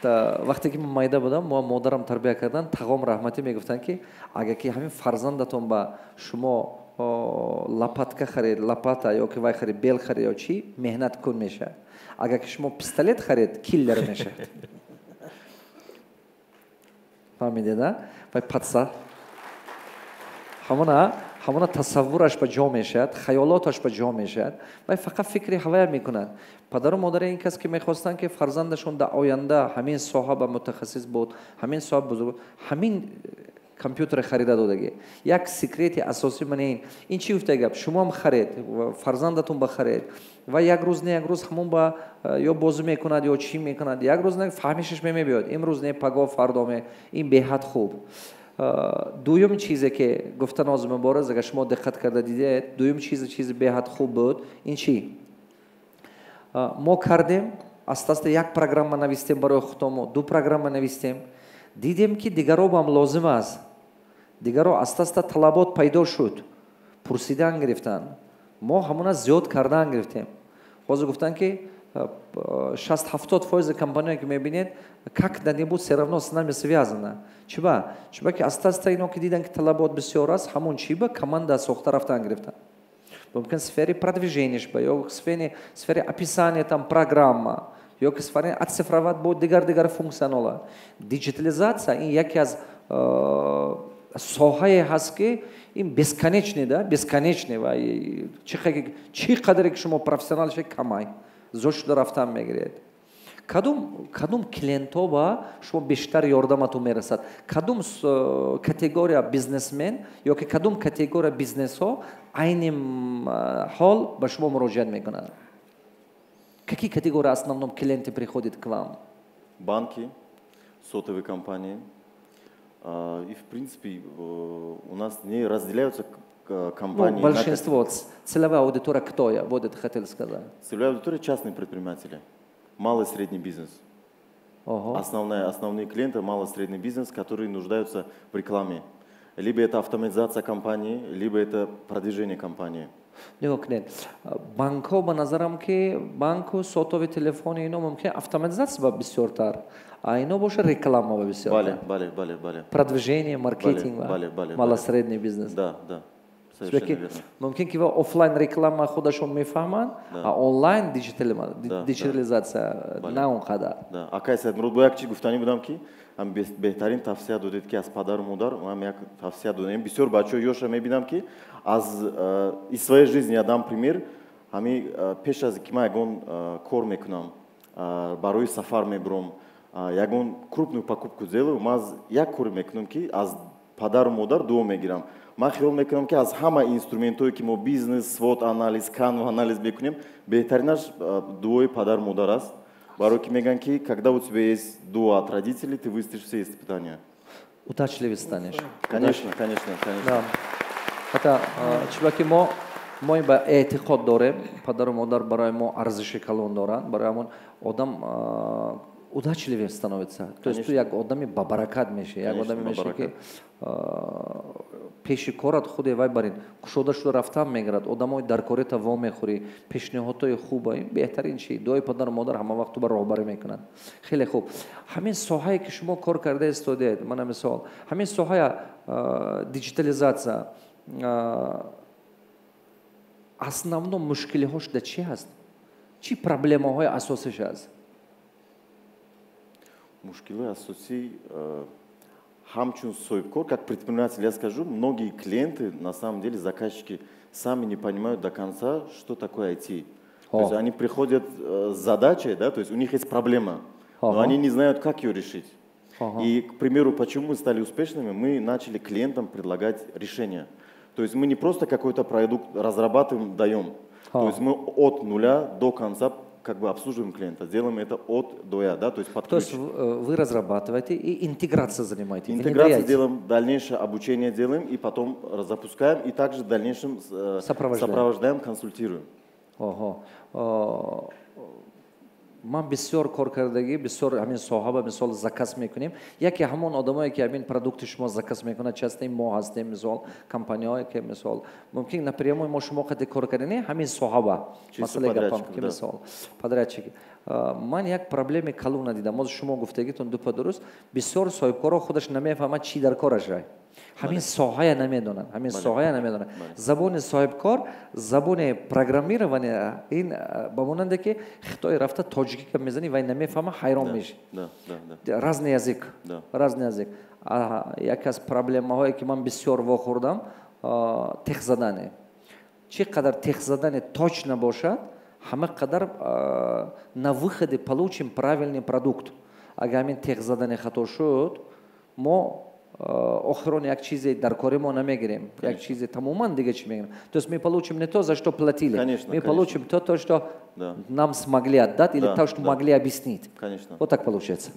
вақте ки ман майда будам, модарам тарбия кардан, тағом раҳматӣ мегуфтанд ки агар ки ҳамин фарзандатон ба шумо лопатка харид, лопата ё ки вай харид, бел харид ё чӣ, меҳнат кун мешавад. Агар ки шумо пистолет харид, киллер мешавад. Фаҳмидед, а? Вай патса. ҳамона ҳамона тасаввураш ба ҷо мешавад, хаёлоташ ба ҷо мешавад ва фақат фикри ҳавая мекунад. падару модари ин кас ки мехостанд ки фарзандашон дар оянда ҳамин соҳа ба мутахассис буд, ҳамин соҳа бузург, ҳамин компютер харида додагӣ. Як секрети асосӣ ман ин чӣ гуфта гап, шумоам харед, фарзандатон ба харед ва як рӯз не як рӯз ҳамон ба ё бозӣ мекунад ё чӣ мекунад, як рӯз не фаҳмишаш мемеояд, имрӯз не паго фардо ме, ин беҳад хуб. дуюм чизе ки гуфта Нозим Мубораз, агар шумо диққат карда дидед, дуюм чизи беҳад хуб буд, ин чӣ? мо кардем, аста-аста як программа навистем барои худому, ду программа навистем, дидем ки дигаро ҳам лозим аст. Дигаро аста-аста талабот пайдо шуд, пурсидан гирифтанд. Мо ҳамона зиёд кардан гирифтем. ҳозир гуфтанд ки 60-70% компаниҳое ки мебинед, как да-нибудь все равно с нами связано. Чиба? Чиба ки аста-аста ино ки диданд ки талабот бисёр аст, ҳамон чиба команда сохта рафтан гирифтанд. Мумкин в сфере продвижения, ё в сфере описания там программа, ё ки сфере оцифровать будет дигар функционала. Диджитализация ин яке аз соҳае ҳаст ки ин бесконечный, да, бесконечный ва чӣ қадре ки шумо профессионал шед камай зошуда рафтан мегиред. Кадом клиентҳо ба шумо бештар ёрдаматон мерасад? Кадом категория бизнесмен ё ки кадом категория бизнесҳо айни ҳол ба шумо муроҷиат мекунад? Какие категории основном клиенты приходят к вам?
Банки, сотовые компании. И в принципе у нас не разделяются компании.
Ну, большинство, целевая аудитория кто я? Вот это хотел сказать.
Целевая аудитория частные предприниматели, малый и средний бизнес. Основные клиенты малый и средний бизнес, которые нуждаются в рекламе. Либо это автоматизация компании, либо это продвижение компании.
Банко ба назарам ки банку сотови телефони ино мумкин автоматизация ба бисёртар, а ино боша реклама ба бисёртар.
Бале.
Продвижение, маркетинг, малосредний бизнес.
Да. Совершенно верно.
Мумкин ки офлайн реклама худашон мефаҳманд, а онлайн диджитализация на он қадар.
Да. Акайс амрӯз бо як чиз гуфтанӣ будам ки ҳам беҳтарин тавсия додед ки аз падару модар ҳам як тавсия додем. Бисёр бачаҳо ёша мебинам ки из своей жизни я дам пример. Ҳами пеш аз ки ман ягон кор мекунам, барои сафар мебурам, ягон крупную покупку сделаю, ман як кор мекунам ки аз падару модар дуо мегирам. Ман хиёл мекунам ки аз ҳама инструментҳое ки мо бизнес, свод анализ, канва анализ мекунем, беҳтаринаш дуои падару модар аст. Барои ки меган ки когда у тебя есть дуа от родителей, ты выстоишь все испытания.
Удачливый станешь.
Конечно.
Да. Это чуваки, мо ба эътиқод дорем, падару модар барои мо арзиши калон доранд, барои ҳамон одам удачливее становится. То есть ту як одами ба баракат меши, як одами меши ки пеши корат худе вай барин кушода шуда рафтан мегирад, одамои дар корета ва мехӯри, пешниҳодҳои хуба, ин беҳтарин чи дуои падару модар ҳама вақт туба роҳбарӣ мекунад. Хеле хуб. Ҳамин соҳае ки шумо кор карда истодед, мана мисол, ҳамин соҳая диджитализация основно мушкилиҳош да чӣ ҳаст? Чӣ проблемаҳои асосиш аст?
Мушкилы асосии хамчун соҳибкор, как предприниматель, я скажу, многие клиенты, на самом деле, заказчики сами не понимают до конца, что такое IT. То есть они приходят с задачей, да, то есть у них есть проблема, но они не знают, как ее решить. И, к примеру, почему мы стали успешными, мы начали клиентам предлагать решения. То есть мы не просто какой-то продукт разрабатываем, даем. То есть мы от нуля до конца как бы обслуживаем клиента, делаем это от до я, да, то есть под ключ.
То есть вы разрабатываете и интеграцией занимаетесь?
Интеграцию делаем, дальнейшее обучение делаем и потом запускаем, и также в дальнейшем сопровождаем, консультируем.
Ман бисёр кор кардагӣ, бисёр ҳамин соҳаба мисол заказ мекунем. Яке ҳамон одамое ки ҳамин продукти шумо заказ мекунад, часто мо ҳастем, мисол компаниҳое ки мисол мумкин напрямую мо шумо қади кор кардем, ҳамин соҳаба масъалаи гапам ки мисол подрядчики. Ман як проблеми калон дидам. Моз шумо гуфтагитон дупа дуруст, бисёр соҳибкорро худаш намефаҳмад чӣ дар кораш рай. ҳамин соҳая намедонад, забони соҳибкор, забони программирования ин ба монанде ки хитой рафта тоҷикӣ ка мезани вай намефаҳма, ҳайрон меши. Разный язык. Яке аз проблемаҳое ки ман бисёр вохӯрдам, тех задане. Чӣ қадар тех задане точно бошад, ҳама қадар на выходе получим правильный продукт. Агар ҳамин тех задане хато шуд, мо охирон як чизе дар кори мо намегирем, як чизе тамоман дига чӣ мегирем. То есть мы получим не то, за что платили, мы получим то, что нам смогли отдать или то, что могли объяснить. Вот так получается.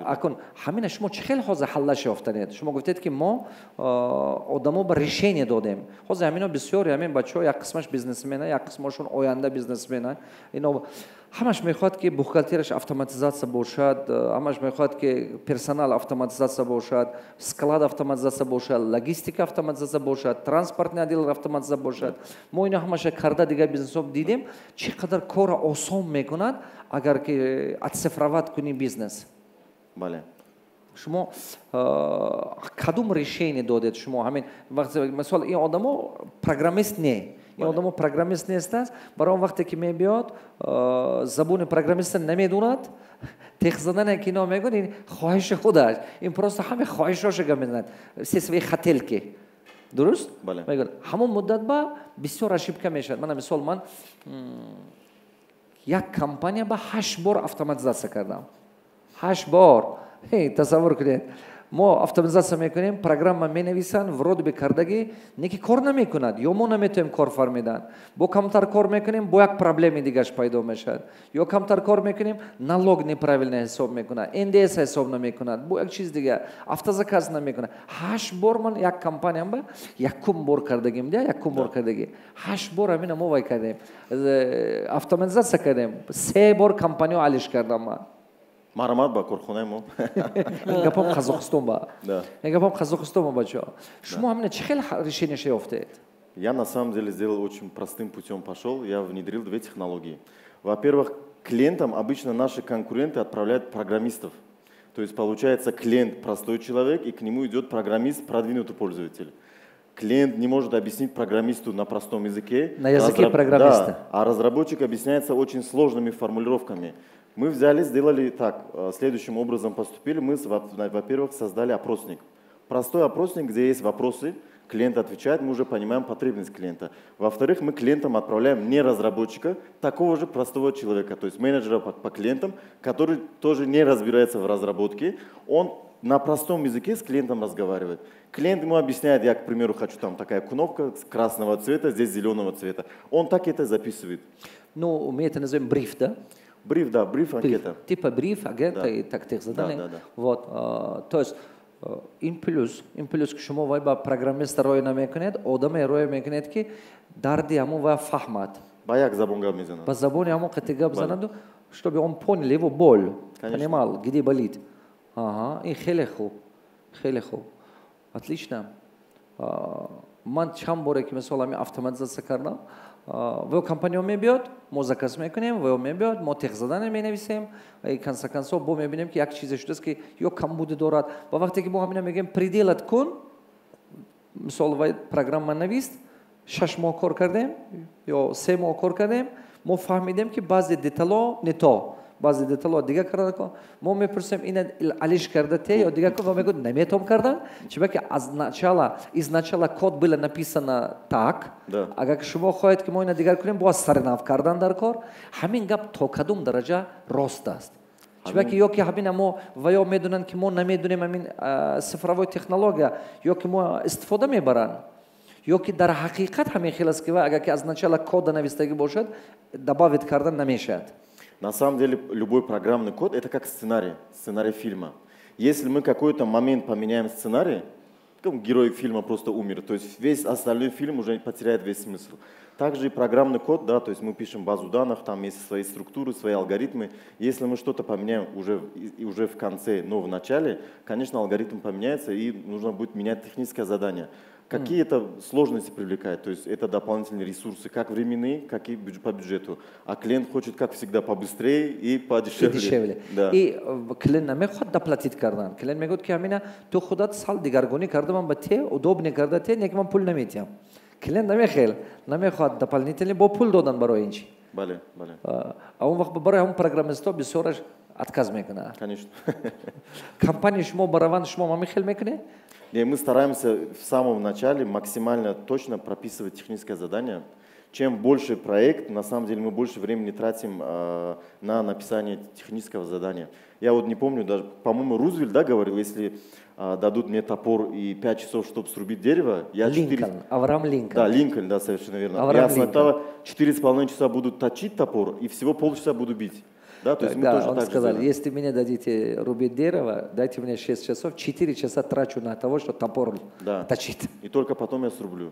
Акун ҳамина шумо чӣ хел ҳозир ҳаллаш ёфтанед? Шумо гуфтед ки мо одамо ба решение додем. Ҳозир ҳамино бисёри ҳамин бачаҳо як қисмаш бизнесмена, як қисмашон оянда бизнесмена. Ино ҳамаш мехоҳад ки бухгалтерияш автоматизация бошад, ҳамаш мехоҳад ки персонал автоматизация бошад, склад автоматизация бошад, логистика автоматизация бошад, транспортный отдел автоматизация бошад. Мо ино ҳамаша карда дига бизнесҳо дидем, чӣ қадар кора осон мекунад агар ки отцифровать кунӣ бизнес.
Бале.
Шумо кадом решение додед шумо ҳамин вақте мисол ин одамо программист не. ин одамо программист нест аст, барои он вақте ки мебиёд забони программиста намедонад, тех задане ки ино мегӯяд ин хоҳиши худаш, ин просто ҳаме хоҳишошига мезанад, все свои хотелки. Дуруст? Мегӯяд ҳамон муддат ба бисёр ошибка мешавад. Мана мисол ман як компания ба 8 бор автоматизация кардам. 8 бор. Тасаввур кунед. Мо автоматизация мекунем, программа менависанд, вроде би кардаги неки кор намекунад, ё мо наметавем кор фармидан. Бо камтар кор мекунем, бо як проблеми дигаш пайдо мешавад. Ё камтар кор мекунем, налог неправильно ҳисоб мекунад, НДС ҳисоб намекунад, бо як чиз дига, автозаказ намекунад. 8 бор ман як компанияам ба якум бор кардагим, якум бор кардаги. 8 бор ҳамина мо вай кардем. Автоматизация кардем. 3 бор компания алиш кардам ман.
Марамат ба корхонаи мо.
Гапам Қазоқистон ба. Гапам Қазоқистон ба бачаҳо. Шумо ҳамина чӣ хел решение ёфтед?
Я на самом деле сделал очень простым путем пошел. Я внедрил 2 технологии. Во-первых, клиентам обычно наши конкуренты отправляют программистов. То есть получается клиент простой человек, и к нему идет программист, продвинутый пользователь. Клиент не может объяснить программисту на простом языке.
На языке программиста.
Да, а разработчик объясняется очень сложными формулировками. Мы взяли, сделали так, следующим образом поступили. Мы, во-первых, создали опросник. Простой опросник, где есть вопросы, клиент отвечает, мы уже понимаем потребность клиента. Во-вторых, мы клиентам отправляем не разработчика, такого же простого человека, то есть менеджера по клиентам, который тоже не разбирается в разработке. Он на простом языке с клиентом разговаривает. Клиент ему объясняет, я, к примеру, хочу там такая кнопка с красного цвета, здесь зеленого цвета. Он так это записывает.
Ну, мы это называем бриф, да?
Бриф, да, бриф анкета.
Типа бриф, агента и так тех заданий. Вот, то есть ин плюс ки шумо вай ба программиста рой намекунед, одаме рой мекунед ки дарди ҳамон вай фаҳмад.
Ба як забон гап мезанад.
Ба забони ҳамон қати гап занад, чтобы он понял его боль, понимал, где болит. Ага, и хеле хуб, хеле хуб. Отлично. Ман чанд боре ки мисол ҳамин автоматизация кардам, вой компания мебиёд, мо заказ мекунем, вой мебиёд, мо тех задане менависем, и конца концов бо мебинем ки як чизе шудааст ки ё камбуди дорад. Ва вақте ки мо ҳамина мегӯем пределат кун, мисол вай программа навист, 6 моҳ кор кардем ё 3 моҳ кор кардем, мо фаҳмидем ки баъзе детало не то, баъзе детало дига карда, мо мепурсем ина алиш карда те ё дига ва мегӯд наметом кардан, чиба ки изначала код было написано так, агар шумо хоҳед ки мо ина дигар кунем, бояд сарнав кардан дар кор. Ҳамин гап то кадом дараҷа рост аст. Чиба ки ё ки ҳамина мо ва ё медонанд ки мо намедонем ҳамин цифровой технология, ё ки мо истифода мебаранд, ё ки дар ҳақиқат ҳамин хел аст ки агар ки аз начала кода навистагӣ бошад, добавить кардан намешавад.
На самом деле, любой программный код – это как сценарий фильма. Если мы какой-то момент поменяем сценарий, герой фильма просто умер, то есть весь остальной фильм уже потеряет весь смысл. Также и программный код, да, то есть мы пишем базу данных, там есть свои структуры, свои алгоритмы. Если мы что-то поменяем уже в конце, но в начале, конечно, алгоритм поменяется и нужно будет менять техническое задание. Какие это сложности привлекает? То есть это дополнительные ресурсы, как временные, как и по бюджету. А клиент хочет, как всегда, побыстрее и подешевле.
Да. И клиент не хочет доплатить кардан. Клиент не хочет, что ты худат сал дигаргони кардам ба те, удобно карда те, не кем пул не метям. Клиент не хочет дополнительно, бо пул додан барой инчи.
Бале.
А он вахт барой он программисто бисёраш отказ мекуна.
Конечно.
Компания шумо бараван шумо мамихел мекуне?
И мы стараемся в самом начале максимально точно прописывать техническое задание. Чем больше проект, на самом деле мы больше времени тратим на написание технического задания. Я вот не помню, даже, по-моему, Рузвельт, да, говорил, если дадут мне топор и 5 часов, чтобы срубить дерево, я
Авраам Линкольн.
Да, Линкольн, да, совершенно верно. Я сначала 4,5 часа буду точить топор и всего полчаса буду бить. Да, то есть мы тоже
он
так
сказал,
же
если мне дадите рубить дерево, дайте мне 6 часов, 4 часа трачу на того, что топор точит.
И только потом я срублю.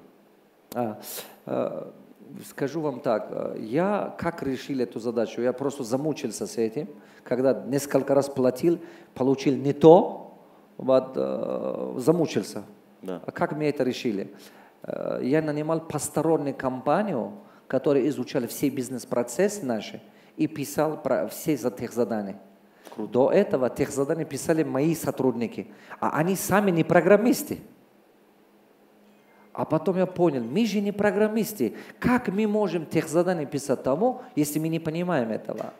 Скажу вам так, я как решил эту задачу, я просто замучился с этим, когда несколько раз платил, получил не то, замучился.
Да.
А как мы это решили? Я нанимал постороннюю компанию, которая изучала все бизнес-процессы наши и писал про все техзадания. До этого техзадания писали мои сотрудники, а они сами не программисты. А потом я понял, мы же не программисты. Как мы можем техзадание писать тому, если мы не понимаем этого?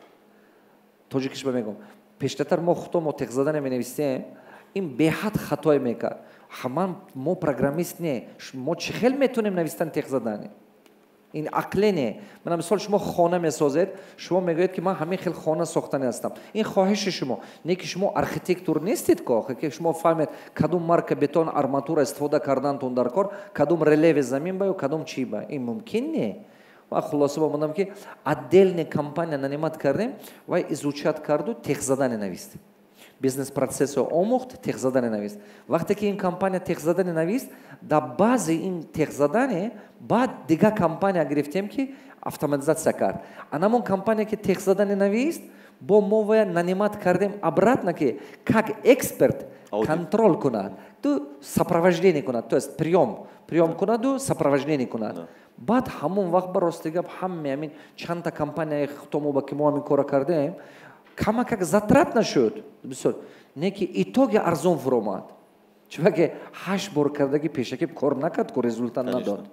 Тоже кишба мегум. Пештатар мо хто техзадание меневистем, им бехат хатой мекар. Хаман мо программист не. Мо чехел метунем навистан техзадание. این عقل نه. من مثال شما خانه میسازید، شما میگوید که من همین خیلی خانه ساختنی هستم. این خواهش شما نه که شما آرکیتکتور نیستید که شما فهمید کدوم مارک بتون آرماتور استفاده کردن تون در کار، کدوم رلیو زمین با و کدوم چی با. این ممکن نه. و خلاصه با منم که отдельная компания нанимать کردیم و изучать کردو техзадание навист. Бизнес процессу омохт техзадание навист. وقتی که این کمپانی техзадание навист، در باز این техзадание بعد دیگه کمپانی گرفتیم که автоматизация کرد. آنمون کمپانی که техзадание навист با ما нанимать کردیم обратно که как эксперт контроль کند، تو сопровождение کند، то есть прием کند و сопровождение کند. بعد همون وقت براستی گپ همین چند تا کمپانی خودمون با که ما همین کار کردیم کما как затрат نشد. بسیار نه که итоги ارزون فرامد. چون که 8 بار کردگی پیشکی کار نکرد که رزولت نداد.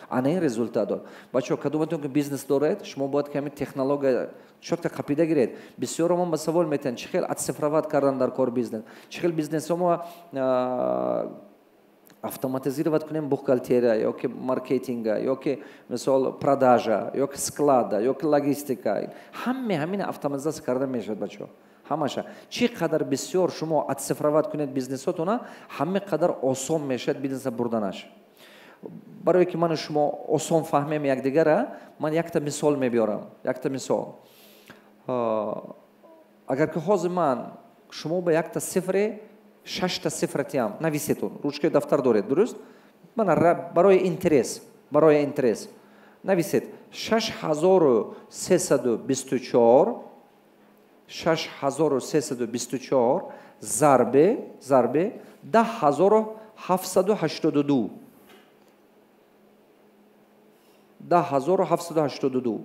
آن این رزولت داد. بچه‌ها کدومتون که بیزنس دارید شما باید که همین تکنولوژی شوکت قپیده گیرید. بسیار ما به سوال میتن چخیل اتفاقات کردن در کار بیزنس. چخیل بیزنس ما автоматизировать کنیم бухгалтерия, یا که مارکتینگ، یا که مثال продажа, یا که سکلاد، یا که لوجستیکا. همین автоматизация کرده میشد بچه‌ها. همشه چقدر بسیار شما اتفاقات کنید بیزنساتون همه قدر آسان میشد بیزنس بردنش. برای که من شما آسان فهمیم یکدیگر را من یک تا مثال میبیارم. یک تا مثال اگر که حاضر من شما به یک تا صفر 6 تا صفر تیم نویسیتون روشکه دفتر دارید درست؟ من برای اینترس نویسید 6324 6324 ضربه 10782 10782.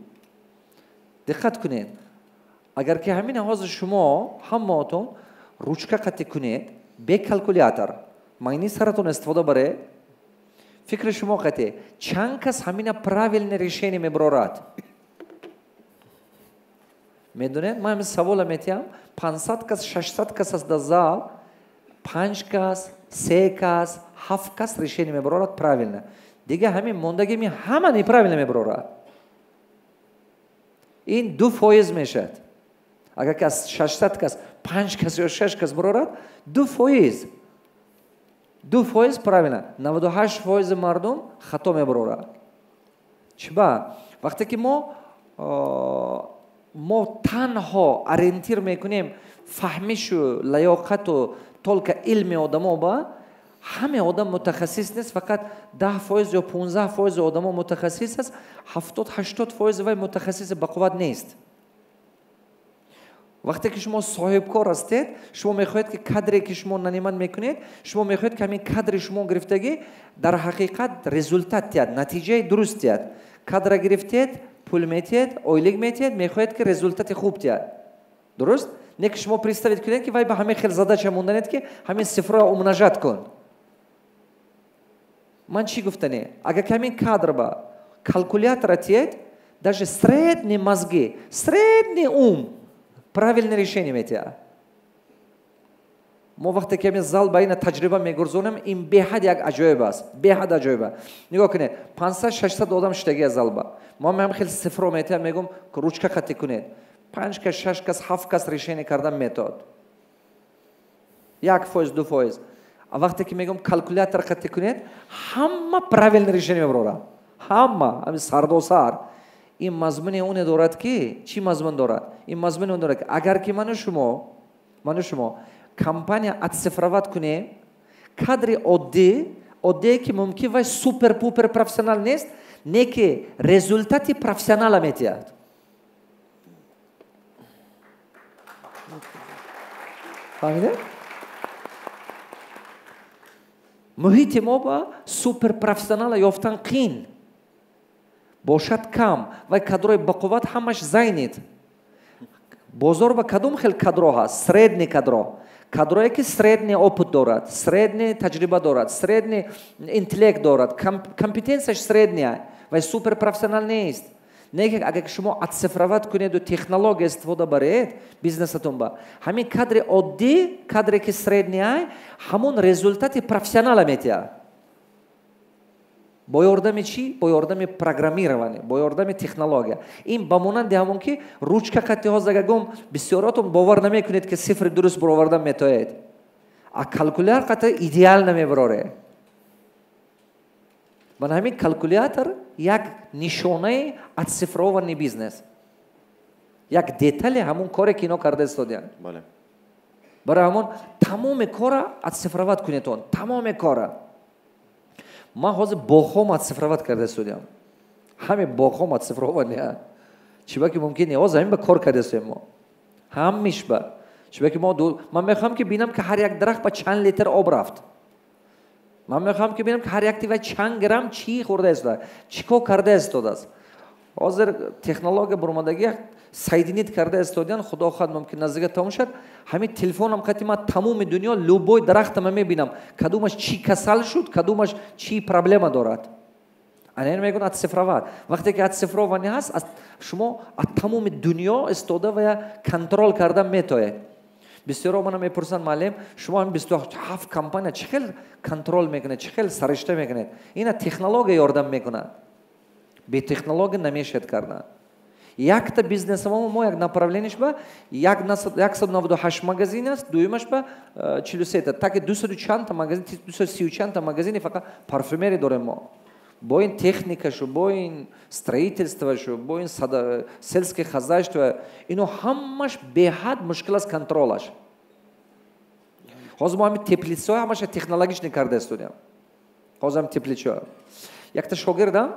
دقت کنید اگر که همین حاضر شما هماتون روچکه قطع کنید به کلکولیاتر ماینی سرتون استفاده بره فکر شما قطع چند کس همین правильне решение میبرد میدونید من سوال میتیم 500 کس 600 کس از دزال 5 کس 3 کس 7 کس решение میبرد правильно دیگه همین موندگی می همه правильно میبرد این 2% میشد اگر که از 600 کس 5 کس یا 6 کس برارد 2% правильно 98% مردم خطا میبرارد. چرا؟ وقتی که ما تنها اورینتیر میکنیم فهمش و لیاقت و طلق علم آدما با همه آدم متخصص نیست فقط 10% یا 15% آدما متخصص است 70-80% وای متخصص به قوت نیست. وقتی که شما صاحب کار هستید شما میخواهید که کادری که شما نانیمان میکنید شما میخواهید که همین کادر شما گرفتگی در حقیقت رزولتات تیاد نتیجه درست تیاد کادر گرفتید پول میتید اویلیگ میتید میخواهید که رزولتات خوب تیاد درست نه که شما представить کنید که وای به همین خیلی задача موندنید که همین صفرها умножать کن. من چی گفتنی اگر که همین کادر با کالکولятор تیاد даже средние мозги средний ум правильное решение метя. ما وقتی که می زال با این تجربه میگذرونیم این به حد یک عجایب است به حد عجایبه نگاه کنید 500 600 آدم شدگی از زال با ما هم خیلی صفر رو میتونم میگم که روچکه خطی کنید 5 کس 6 کس 7 کس ریشینی کردن میتاد 1% 2% وقتی که میگم کلکولاتر خطی کنید همه پراویل ریشینی میبره همه سر این مضمون اون دارد که چی مضمون دارد این مضمون اون دارد که اگر که من و شما کمپانی اتصفروات کنه کادر عادی که ممکن وای سوپر پوپر پروفسیونال نیست نه که رزولتاتی پروفسیونال میتیاد فهمیده؟ محیط ما با سوپر پروفسیونال یافتن قین باشد کم و کادرای بقوت همش زینید بازار با کدوم خیلی کادرها هست سریدنی کادرایی که سریدنی اوپت دارد سریدنی تجربه دارد سریدنی انتلکت دارد کمپیتنسش سریدنی و سوپر پروفسیونال نیست نه که اگر شما اتصفروات کنید و تکنولوژی استفاده برید بیزنستون با همین کادر عادی کادری که سریدنی همون رزولتاتی پروفسیونال میتیه با یاردم چی؟ با یاردم پروگرامیروانی با یاردم تکنولوژی این بمونند همون که روچکه خطی ها زگم بسیاراتون باور نمیکنید که صفر درست برآوردن میتوید کلکولاتر قطع ایدئال نمیبره من همین کلکولاتر یک نشانه اتصفروانی بیزنس یک دیتال همون کاری که اینا کرده استودیان
بله
برای همون تمام کار اتصفروات کنیتون تمام کار ما حاضر باخوم اتصفروات کرده استودیام همه باخوم اتصفروانی چی با که ممکنه آز همین با کار کرده استودیم ما همیش با چی با که من میخوام که بینم که هر یک درخت با چند لیتر آب رفت من میخوام که ببینم که هر یک تیوه چند گرم چی خورده است چیکو کرده است حاضر تکنولوژی برآمدگی سایدینیت کرده استودیان خدا خواهد ممکن نزدیک تموم شد همین تلفن هم قطعی ما تمام دنیا لوبوی درخت ما میبینم کدومش چی کسل شد کدومش چی پرابلم دارد این میگن اتصفروات وقتی که اتصفروانی هست شما تمام دنیا استوده و کنترل کردن میتوید بسیار من میپرسن معلم شما هم 27 کمپانی چخیل کنترل میکنه چخیل سرشته میکنه اینا تکنولوژی یاردم میکنه به تکنولوژی نمیشد کردن یک تا بیزنس ما یک направленیش با 198 مغازین است دویمش با 43 تا که 200 چند تا مغازین 230 چند تا مغازین فقط پارفومری داریم ما با این تکنیکشو با این строительствоشو با این سلسکی خزاشتو اینو همش به حد مشکل است کنترلش حاضر ما همین تپلیسو همش تکنولوژیش نکرده استودیم حاضر هم تپلیسو یک تا شاگردم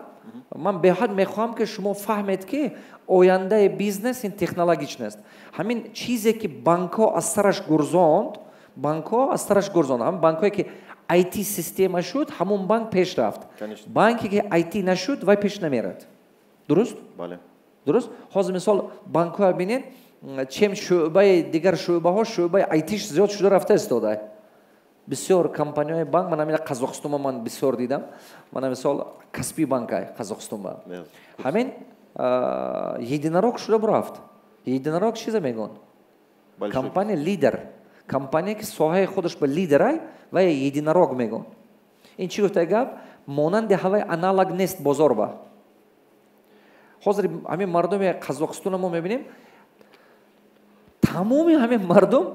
من به حد میخوام که شما فهمید که آینده بیزنس این تکنولوژیش نیست همین چیزی که بانک‌ها از سرش گرزاند هم بانک‌هایی که آیتی سیستم شد همون بانک پیش رفت بانکی که آیتی نشد وای پیش نمیرد درست
بله
درست حاضر مثال بانک‌ها ببینید چیم شعبه دیگر شعبه آیتیش زیاد شده رفته استاده بسیار کمپانی‌های بانک من همین قزاقستان من بسیار دیدم من مثال کسبی بانکای قزاقستان با همین یدینارог شده رفت یدینارог چیزا میگن کمپانی لیدر کمپانی که ساحه خودش به لیدرای و یدینارог میگن این چی گفته گپ مانند هوای آنالوگ نیست بازار با حاضر همین مردم قزاقستان ما میبینیم تمام همین مردم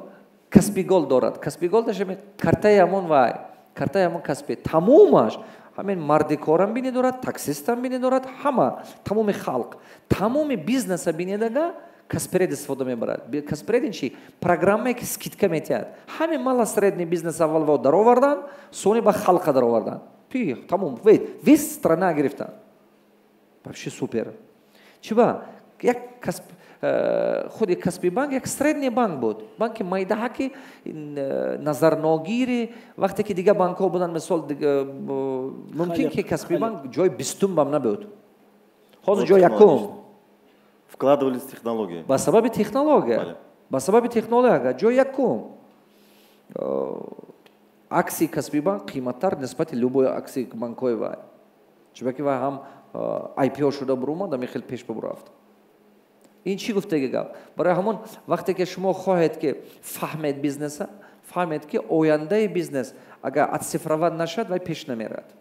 کسبی گل دارد کسبی گل داشته کارتای همون وای کارتای همون کسبی تمامش همین مردی کارم بینی دارد تاکسیست هم بینی دارد همه تمام خلق تمام بیزنس بینی داره کسپرید استفاده میبرد کسپرید این چی پروگرامی که скидка میتید همین مال سредний بیزنس اول و در آوردن سونی با خلق در آوردن پی تمام весь страна گرفتن вообще супер چی با یک کسب خود کسبی بانک یک سредний بانک بود بانک مایده که نظر ناگیری وقتی که دیگه بانک ها بودن مثال ممکن که کسبی بانک جای 20 بام نبود حاضر جای یکم
вкладывались в технологии
با سبب تکنولوژی جای یکم акции کسبی بانک قیمتتر نسبت لوبوی акции بانک های وای چون که هم IPO شده بروما دمی خیلی پیش برفت این چی گفته گپ برای همون وقتی که شما خواهید که فهمید بیزنس фаҳмед ки ояндаи бизнес агар отцифрова нашад вай пеш намерад.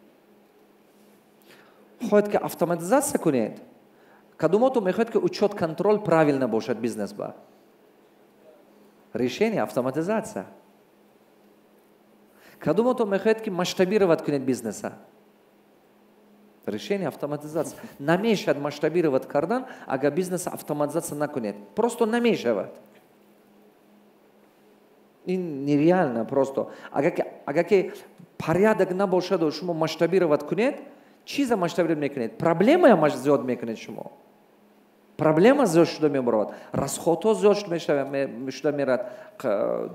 хоҳед ки автоматизация кунед, кадомото мехоҳед ки учет контрол правильно бошад бизнес ба решение автоматизация. Кадомото мехоҳед ки масштабировать кунед бизнеса, решение автоматизация. Намешавад масштабировать кардан агар бизнеса автоматизация накунед, просто намешавад. ин нереально просто. Агар ки порядок набошаду шумо масштабировать кунед, чиза масштабировать мекунед? Проблема зиёд мекунед шумо. Проблема зиёд шуда мебарад, расходҳо зиёд шуда мерад,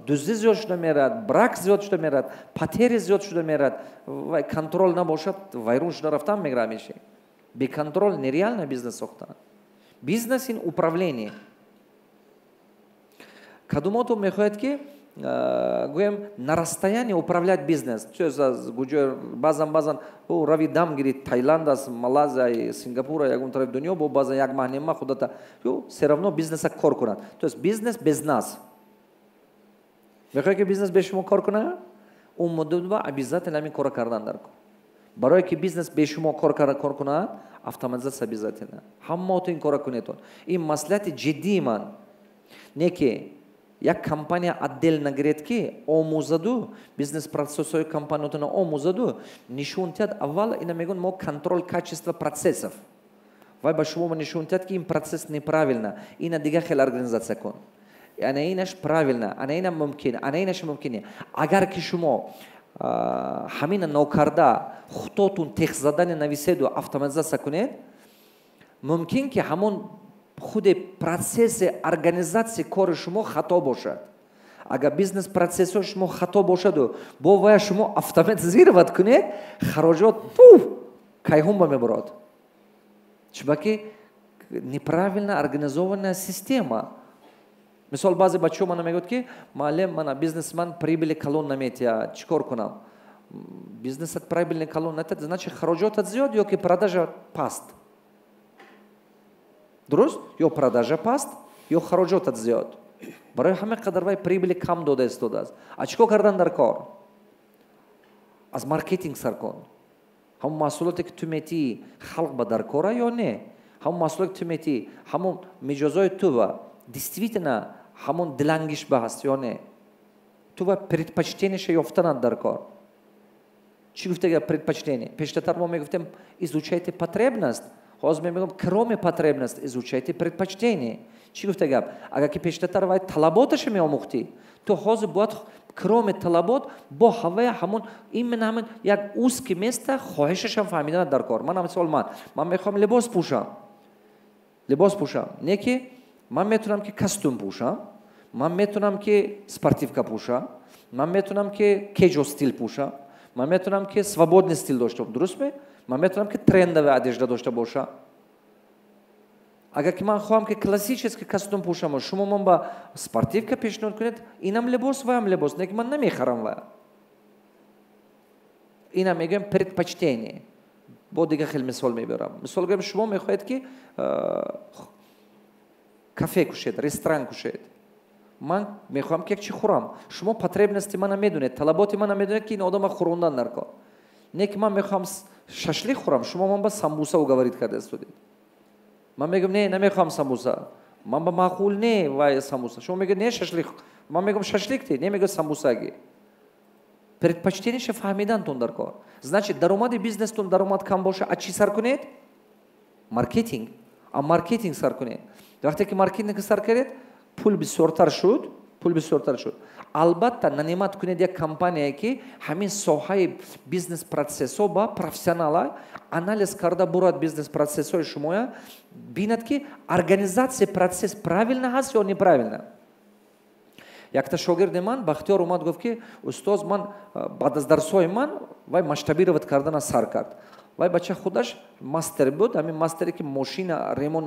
дуздӣ зиёд шуда мерад, брак зиёд шуда мерад, патери зиёд шуда мерад. Вай контрол набошад, вайрон шуда рафтан мегира ҳамеша. Беконтрол нереально бизнес сохтан. Бизнес ин управление. Кадомото мехоҳед ки гӯем на расстояние управлять бизнес. Баъзан рави дам гирид Таиланд аст, Малайзия, Сингапур, ягон тарафи дунё бо баъзан як маҳнема худата все равно бизнеса кор кунад. То есть бизнес без нас. Мехоҳед ки бизнес без шумо кор кунад? Он муддат обязательно ҳамин кора кардан дар кор. Барое ки бизнес без шумо кор кунад, автоматизация обязательно. Ҳамаотон ин кора кунедон. Ин маслиҳати ҷиддии ман. Не ки як компания отдельно гиред ки омӯзаду бизнес процессҳои компаниятона омӯзаду нишон диҳад. Аввал ина мегӯянд мо контрол качества процессов. Вай ба шумо нишон диҳад ки ин процесс неправильно, ина дига хел организация кун. Ана инаш правильно, ана ина мумкин, ана инаш мумкин. Агар ки шумо ҳамина нокарда худотун теғзадани нависеду автоматизация кунед, мумкин ки ҳамон худи процесси организации кори шумо хато бошад. Агар бизнес процесси шумо хато бошаду бо вая шумо автоматизировать кунед, хароҷот кайҳунба мебарад. Чунки неправильно организованная система. Мисол баъзе бачаҳо мана мегӯяд ки маълим мана бизнесман прибили калон наметиҳад, чӣ кор кунам? Бизнесат прибили калон натиҳад, значит хароҷотат зиёд ё ки продажа паст. Дуруст? Ё продажа паст, ё хароҷотат зиёд. Барои ҳама қадар вай прибили кам дода истодааст. А чӣ кор кардан дар кор? Аз маркетинг сар кун. ҳамон маҳсулоте ки ту метии халқ ба дар кора ё не? ҳамон маҳсулоте ки ту метии, ҳамон миҷозои ту ва действительно ҳамон дилангиш ба ҳаст ё не? Ту ва предпочтениеша ёфтанат дар кор. Чӣ гуфтага предпочтение? Пештартар мо мегуфтем изучайте потребность. Ҳозир мегӯям кроме потребность изучайте предпочтение. Чӣ гуфта гап? Агар ки пештартар вай талаботаша меомӯхтӣ, то ҳозир бояд кроме талабот бо ҳавая ҳамон именно ҳамон як узки места хоҳишашам фаҳмидан дар кор. Ман мисол ман мехоҳам либос пӯшам. Не ки ман метавонам ки костюм пӯшам, ман метавонам ки спортивка пӯшам, ман метавонам ки кеҷо стил пӯшам, ман метавонам ки свободный стил доштам. Дурустме? Ман метавонам ки трендовая одежда дошта бошам. Агар ки ман хоҳам ки классический костюм пӯшам, шумо ман ба спортивка пешниҳод кунед, инам либос, ваям либос, не ки ман намехарам вая. Инам мегӯям предпочтение. Бо дига хел мисол мебарам. Мисол гӯям шумо мехоҳед ки кафе кушед, ресторан кушед. Ман мехоҳам ки як чӣ хӯрам. Шумо потребности мана медонед, талаботи мана медонед ки ин одама хӯрондан дар кор. Не ки ман мехоҳам шашлик хӯрам, шумо ман ба самбуса уговорит карда истодед. Ман мегӯям не, намехоҳам самбуса. Ман ба маъқул не вай самбуса. Шумо мегӯед не шашлик. Ман мегӯям шашлик те, не мегӯед самбусаги. Предпочтениеша фаҳмидантон дар кор. Значит даромади бизнестон даромад кам боша, а чӣ сар кунед? Маркетинг. А маркетинг сар кунед. Вақте ки маркетинг сар кардед, пул бисёртар шуд. Албатта нанимат кунед як компания ки ҳамин соҳаи бизнес процессо ба профессионала анализ карда бурад бизнес процессои шумоя, бинад ки организация процесс правильно ҳаст ё неправильно. Якта шогирди ман Бахтиёр омад гуфт ки устоз ман баъд аз дарсҳои ман вай масштабировать кардана сар кард. Вай бача худаш мастер буд, ҳамин мастере ки мошина ремонт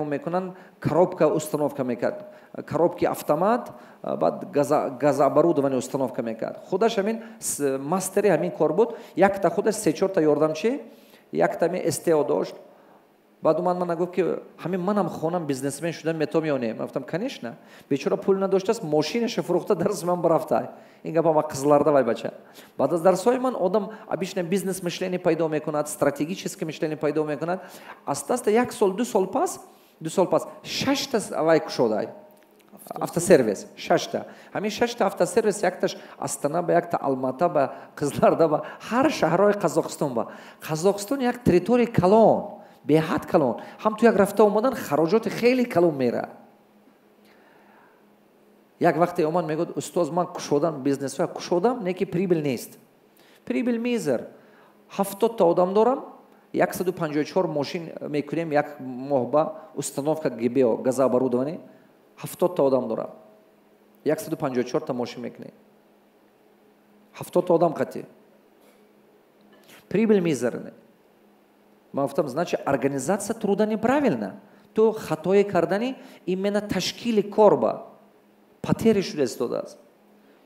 мекунанд, коробка установка мекард, коробки автомат, баъд газооборудование установка мекард. Худаш ҳамин мастери ҳамин кор буд. Якта худаш 3-4 ёрдамчи, якта СТО дошт. بعد اومد من گفت که همین منم خونم بیزنسمن شدم میتونم یا نه؟ من گفتم کنیش نه، بیچاره پول نداشته است، ماشینش فروخته درس من برفته. این گپ ما قزلاردا وای بچه. بعد از درسای من آدم обычно بیزنس مشلینی پیدا میکند، استراتژیک مشلینی پیدا میکند. است یک سال دو سال پس 6 تا وای شده автосервис 6 تا. همین 6 تا автосервис یکتاش استانا با یک تا الماتا با قزلاردا با هر شهرهای قزاقستان با. قزاقستان یک تریتوری کلان، به حد کلان. هم تو یک رفته اومدن خراجات خیلی کلان میره. یک وقتی اومد میگه استاد من کشودم بیزنس و کشودم نه که پریبل نیست. پریبل میزر 70 تا آدم دارم، 154 ماشین میکنیم یک ماه با установка ГБО газооборудование 70 تا آدم دارم، 154 تا ماشین میکنیم، 70 تا آدم قطعی прибыль мизерная. من گفتم значит организация труда неправильно. تو خطای کردنی именно تشکیل کار با پاتری شده است.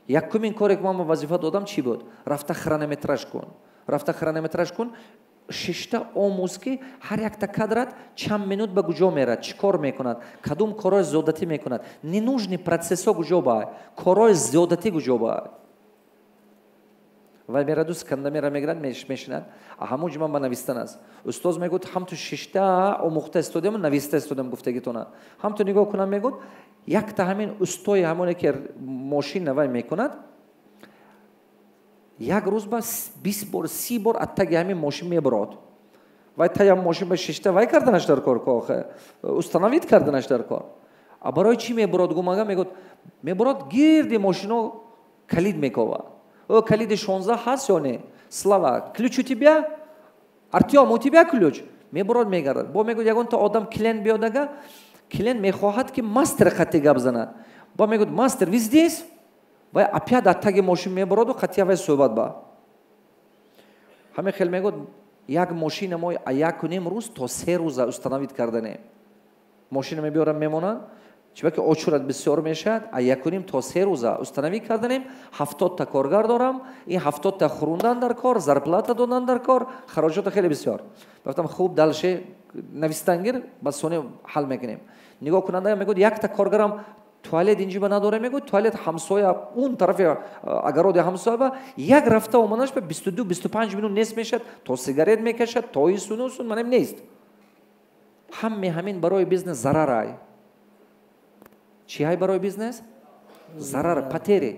یکمین کاری که من وظیفه دادم چی بود؟ رفته خرونومترش کن. 6 تا آموز که هر یک تا کادرات چند минут به کجا میره، چیکار میکند، کدوم کارهای زیادتی میکند، ننوژنی پروسس‌ها کجا باید، کارهای زیادتی کجا باید. و میره دوست کنده میره میگرد میشنند. همون جمع با نویستن است. استاد میگوید هم تو 6 تا آموخته استودیم نویسته استودیم گفتگیتونه. هم تو نگاه کنم میگوید یک تا همین استوی همونی که ماشین نوای میکند یک روز با 20 بار 30 بار اتاق همین ماشین میبرد. و تا هم ماشین با 6 تا وای کردنش در کار که آخه استنوید کردنش در کار. برای چی میبرد گمگا میگوید میبرد گرد ماشینو کلید میکوه. او کلید 16 هست یا نه؟ Слава, ключ у тебя? Артем, у тебя ключ? میبرد میگرد. با میگوید یگان تا آدم کلین بیادگه کلین میخواهد که ماستر خطی گپ زند. با میگوید ماستر ви здесь? و опять اتاق ماشین میبرد و خطی وای صحبت با. همه خیلی میگوید یک ماشین ما یک نیم روز تا 3 روز استنوید کردنه. ماشین میبرم میمونن چون که آچورت بسیار میشد، یک نیم تا 3 روز استنوی کردنیم. 70 تا کارگر دارم، این 70 تا خوردن در کار، зарплата دادن در کار، خراجات خیلی بسیار. گفتم خوب دلشه نویسنگر با سونه حل میکنیم. نگاه کننده میگه یک تا کارگرم توالت اینجا نداره، میگه توالت همسایه اون طرف اگرود همسایه با یک رفته اومدنش به 22-25 minut نیست میشد، تا سیگارت میکشد، تا ایسون منم نیست. همین برای بیزنس ضرر. چی های برای بیزنس؟ ضرر، پتری،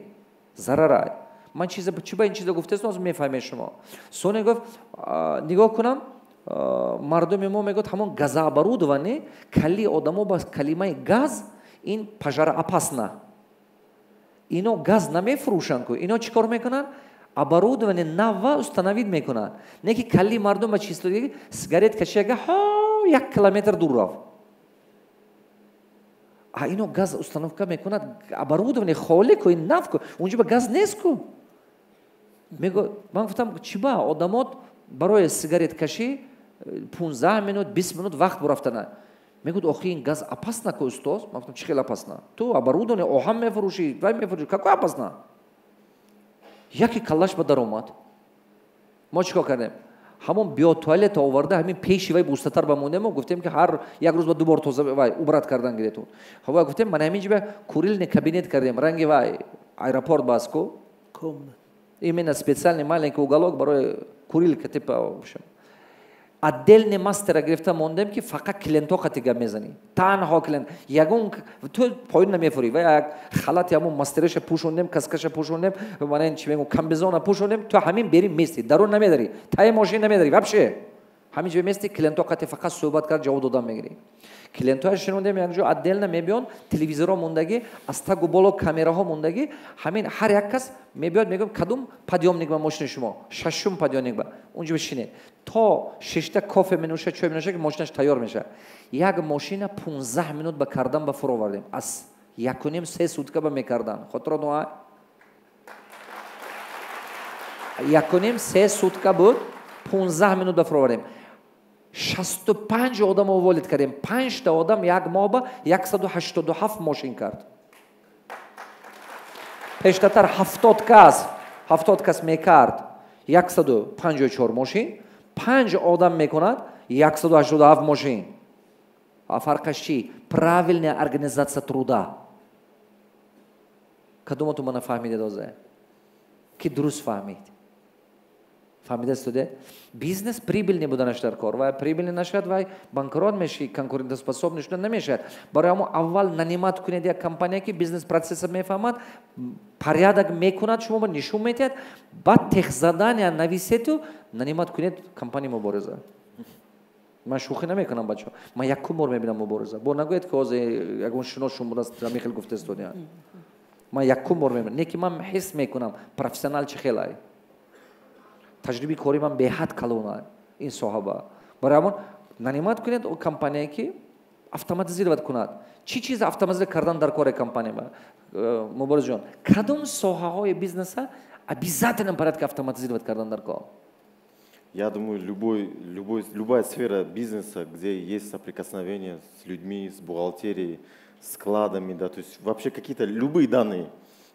ضرر. من چی با این چیزا گفته است میفهمید شما. سونه گفت نگاه کنم مردم ما میگوید همون газооборудование کلی آدمو با کلمه گاز این пожар опасно. اینو گاز نمیفروشن که اینو چیکار میکنن؟ оборудование نوا установить میکنن. نه که کلی مردم با چیز دیگه سیگارت کشیده ها 1 کیلومتر دور رفت. اینو گاز установка میکند оборудование خالی کو این نفت کو اونجا با گاز نیست کو. میگه من گفتم چی با آدمات برای سیگارت کشی 15 minut 20 minut وقت برفتن. میگه آخه این گاز опасно کو استاد. من گفتم چی خیلی опасно؟ تو оборудование اوهم میفروشی وای میفروشی какое опасно؟ یکی کلاش به در اومد. ما چیکار کردیم؟ همون بیا توالت آورده همین پیشی وای بوستتر بمونده. ما گفتیم که هر یک روز با 2 بار توزه وای عبرت کردن گیرتون. هوا گفتیم من همینجا به کوریل کابینت کردیم رنگ وای аэропорт باسکو. Именно специальный маленький уголок برای کوریل که типа вообще. отдельный мастер گرفتم موندم که فقط کلینتو خطی گپ میزنی. تنها کلینت. یگون تو پایین نمیفوری و یک خلات همون ماسترش پوشوندم کاسکش پوشوندم و من این چی میگم کمبیزون پوشوندم تو همین بری میستی درون نمیداری تای ماشین نمیداری вообще همینجا میستی کلینتو خطی فقط صحبت کرد جواب دادن میگیری. کلینتو شنوندم یکجا отдельно میبیان تلویزیون موندگی از تا بالا کامراها موندگی همین هر یک کس میبیاد میگم کدوم پادیومنیک با ماشین شما ششم پادیومنیک با اونجا بشینه تا 6 تا کافه منوشه چای منوشه که ماشینش تیار میشه. یک ماشین 15 minut با کردن با فرو آوردیم از 1.5-3 سوتکا با میکردن خاطر نو 1.5-3 سوتکا بود 15 minut با فرو آوردیم. 65 آدم آوالد کردیم. 5 تا آدم یک ماه با 187 ماشین کرد. پیشتر 70 کس میکرد 154 ماشین. 5 آدم میکند 187 машин. А фарқаш чи? Правильная организация труда. Кадомату мана фаҳмида доза? Ки дуруст фаҳмид. Фаҳмидастуде? Бизнес прибыльный буданаш дар кор. Вай прибыльный нашад, вай банкрот меши, конкурентоспособный шуда намешад. Барои ҳамо аввал нанимат кунед як компания ки бизнес процесса мефаҳмад, порядок мекунад, шумо нишон метиҳад, баъд техзадания нависету нанимат кунед компания мубориза. Ман шӯхӣ намекунам бачаҳо. Ман якум бор мебинам мубориза. Бо нагӯед ки ҳозир ягон шиносшум будаст, Михаил гуфтастониа. Ман якум бор мебинам. Не ки ман ҳис мекунам профессионал чӣ хелай. Таҷрибаи кори ман беҳад калона ин соҳаба. Барои ҳамон нанимат кунед компания ки автоматизировать кунад. Чӣ чиз автоматизировать кардан дар кори компания? Мубориз ҷон, кадом соҳаҳои бизнеса обязательном порядке автоматизировать кардан дар кор?
Я думаю, любая сфера бизнеса, где есть соприкосновение с людьми, с бухгалтерией, с складами, да, то есть вообще какие-то любые данные.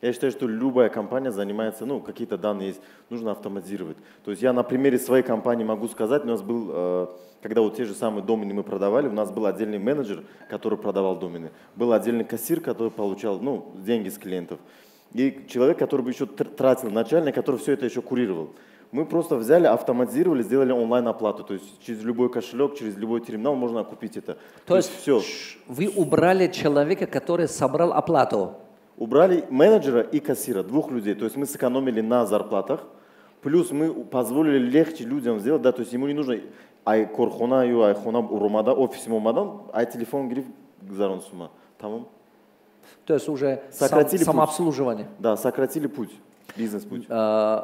Я считаю, что любая компания занимается, какие-то данные есть, нужно автоматизировать. То есть я на примере своей компании могу сказать, у нас был, когда вот те же самые домены мы продавали, у нас был отдельный менеджер, который продавал домены, был отдельный кассир, который получал, деньги с клиентов, и человек, который бы еще тратил, начальник, который все это еще курировал. Мы просто взяли, автоматизировали, сделали онлайн-оплату. То есть через любой кошелек, через любой терминал можно купить это.
То есть все. Вы убрали человека, который собрал оплату?
Убрали менеджера и кассира, 2 людей. То есть мы сэкономили на зарплатах. Плюс мы позволили легче людям сделать. Да, то есть ему не нужно ай корхона, ай хона уромада, офис мадан, ай телефон гриф зарон сума. Тамам.
То есть уже самообслуживание.
Да, сократили путь. Бизнес-путь.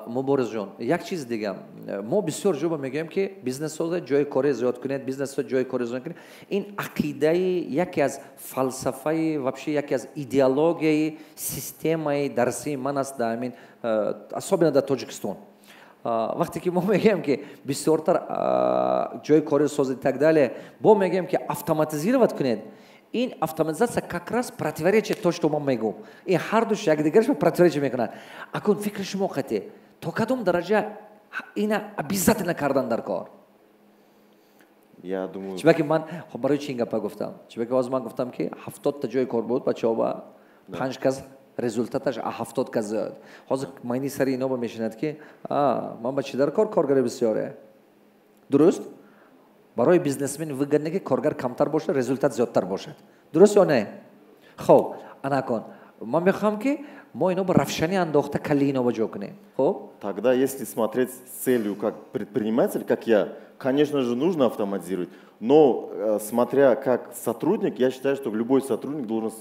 Муборис ҷон, як чиз дигам. Мо бисёр ҷоба мегӯем ки бизнессоза ҷои кори зиёд кунед, бизнессоза ҷои кори зиёд кунед. Ин ақидаи яке аз фалсафаи, вообще яке аз идеологияи, системаи дарсии ман аст дар ҳамин, особенно дар Тоҷикистон. Вақте ки мо мегӯем ки бисёртар ҷои кори сози так далее, мо мегӯем ки автоматизировать кунед. این автоматизация как раз противоречит то, что мы мегӯем. این هر دوش якдигараш противоречие мекунад. Акун фикри шумо қате, то кадом дараҷа ина обязательно кардан дар кор?
Я думаю...
Чибаки ман барои чи ин гапа гуфтам? Чибаки ҳозир ман гуфтам ки 70 та ҷои кор буд, бачаҳо 5 кас результаташ 70 кас зиёд. Ҳозир майни сари ино ба мешинад ки ман ба чи дар кор коргари бисёре. Дуруст? برای بیزنسمن وگرنه که کارگر کمتر باشه результат زیادتر باشد. درست یا نه؟ خب انا کن من میخوام که ما اینو با روشنی انداخته کلی اینو با جا کنیم. خب
тогда если смотреть с целью как предприниматель, как я, конечно же нужно автоматизировать, но смотря как сотрудник, я считаю, что любой сотрудник должен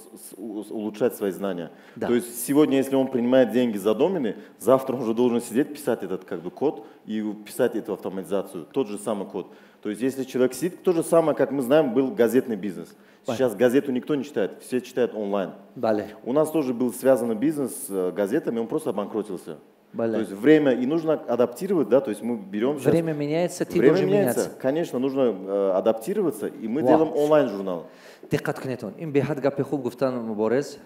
улучшать свои знания. Да. То есть сегодня, если он принимает деньги за домены, завтра он уже должен сидеть, писать этот код и писать эту автоматизацию, тот же самый код. То есть если человек сидит, то же самое, как мы знаем, был газетный бизнес. Сейчас газету никто не читает, все читают онлайн. У нас тоже был связан бизнес с газетами, он просто обанкротился. То есть время, и нужно адаптировать, да, то есть мы берем...
Время меняется, ты должен меняться.
Конечно, нужно адаптироваться, и мы делаем онлайн-журнал.
Диққат кунед, ин беҳад гапи хуб гуфтан Муборис.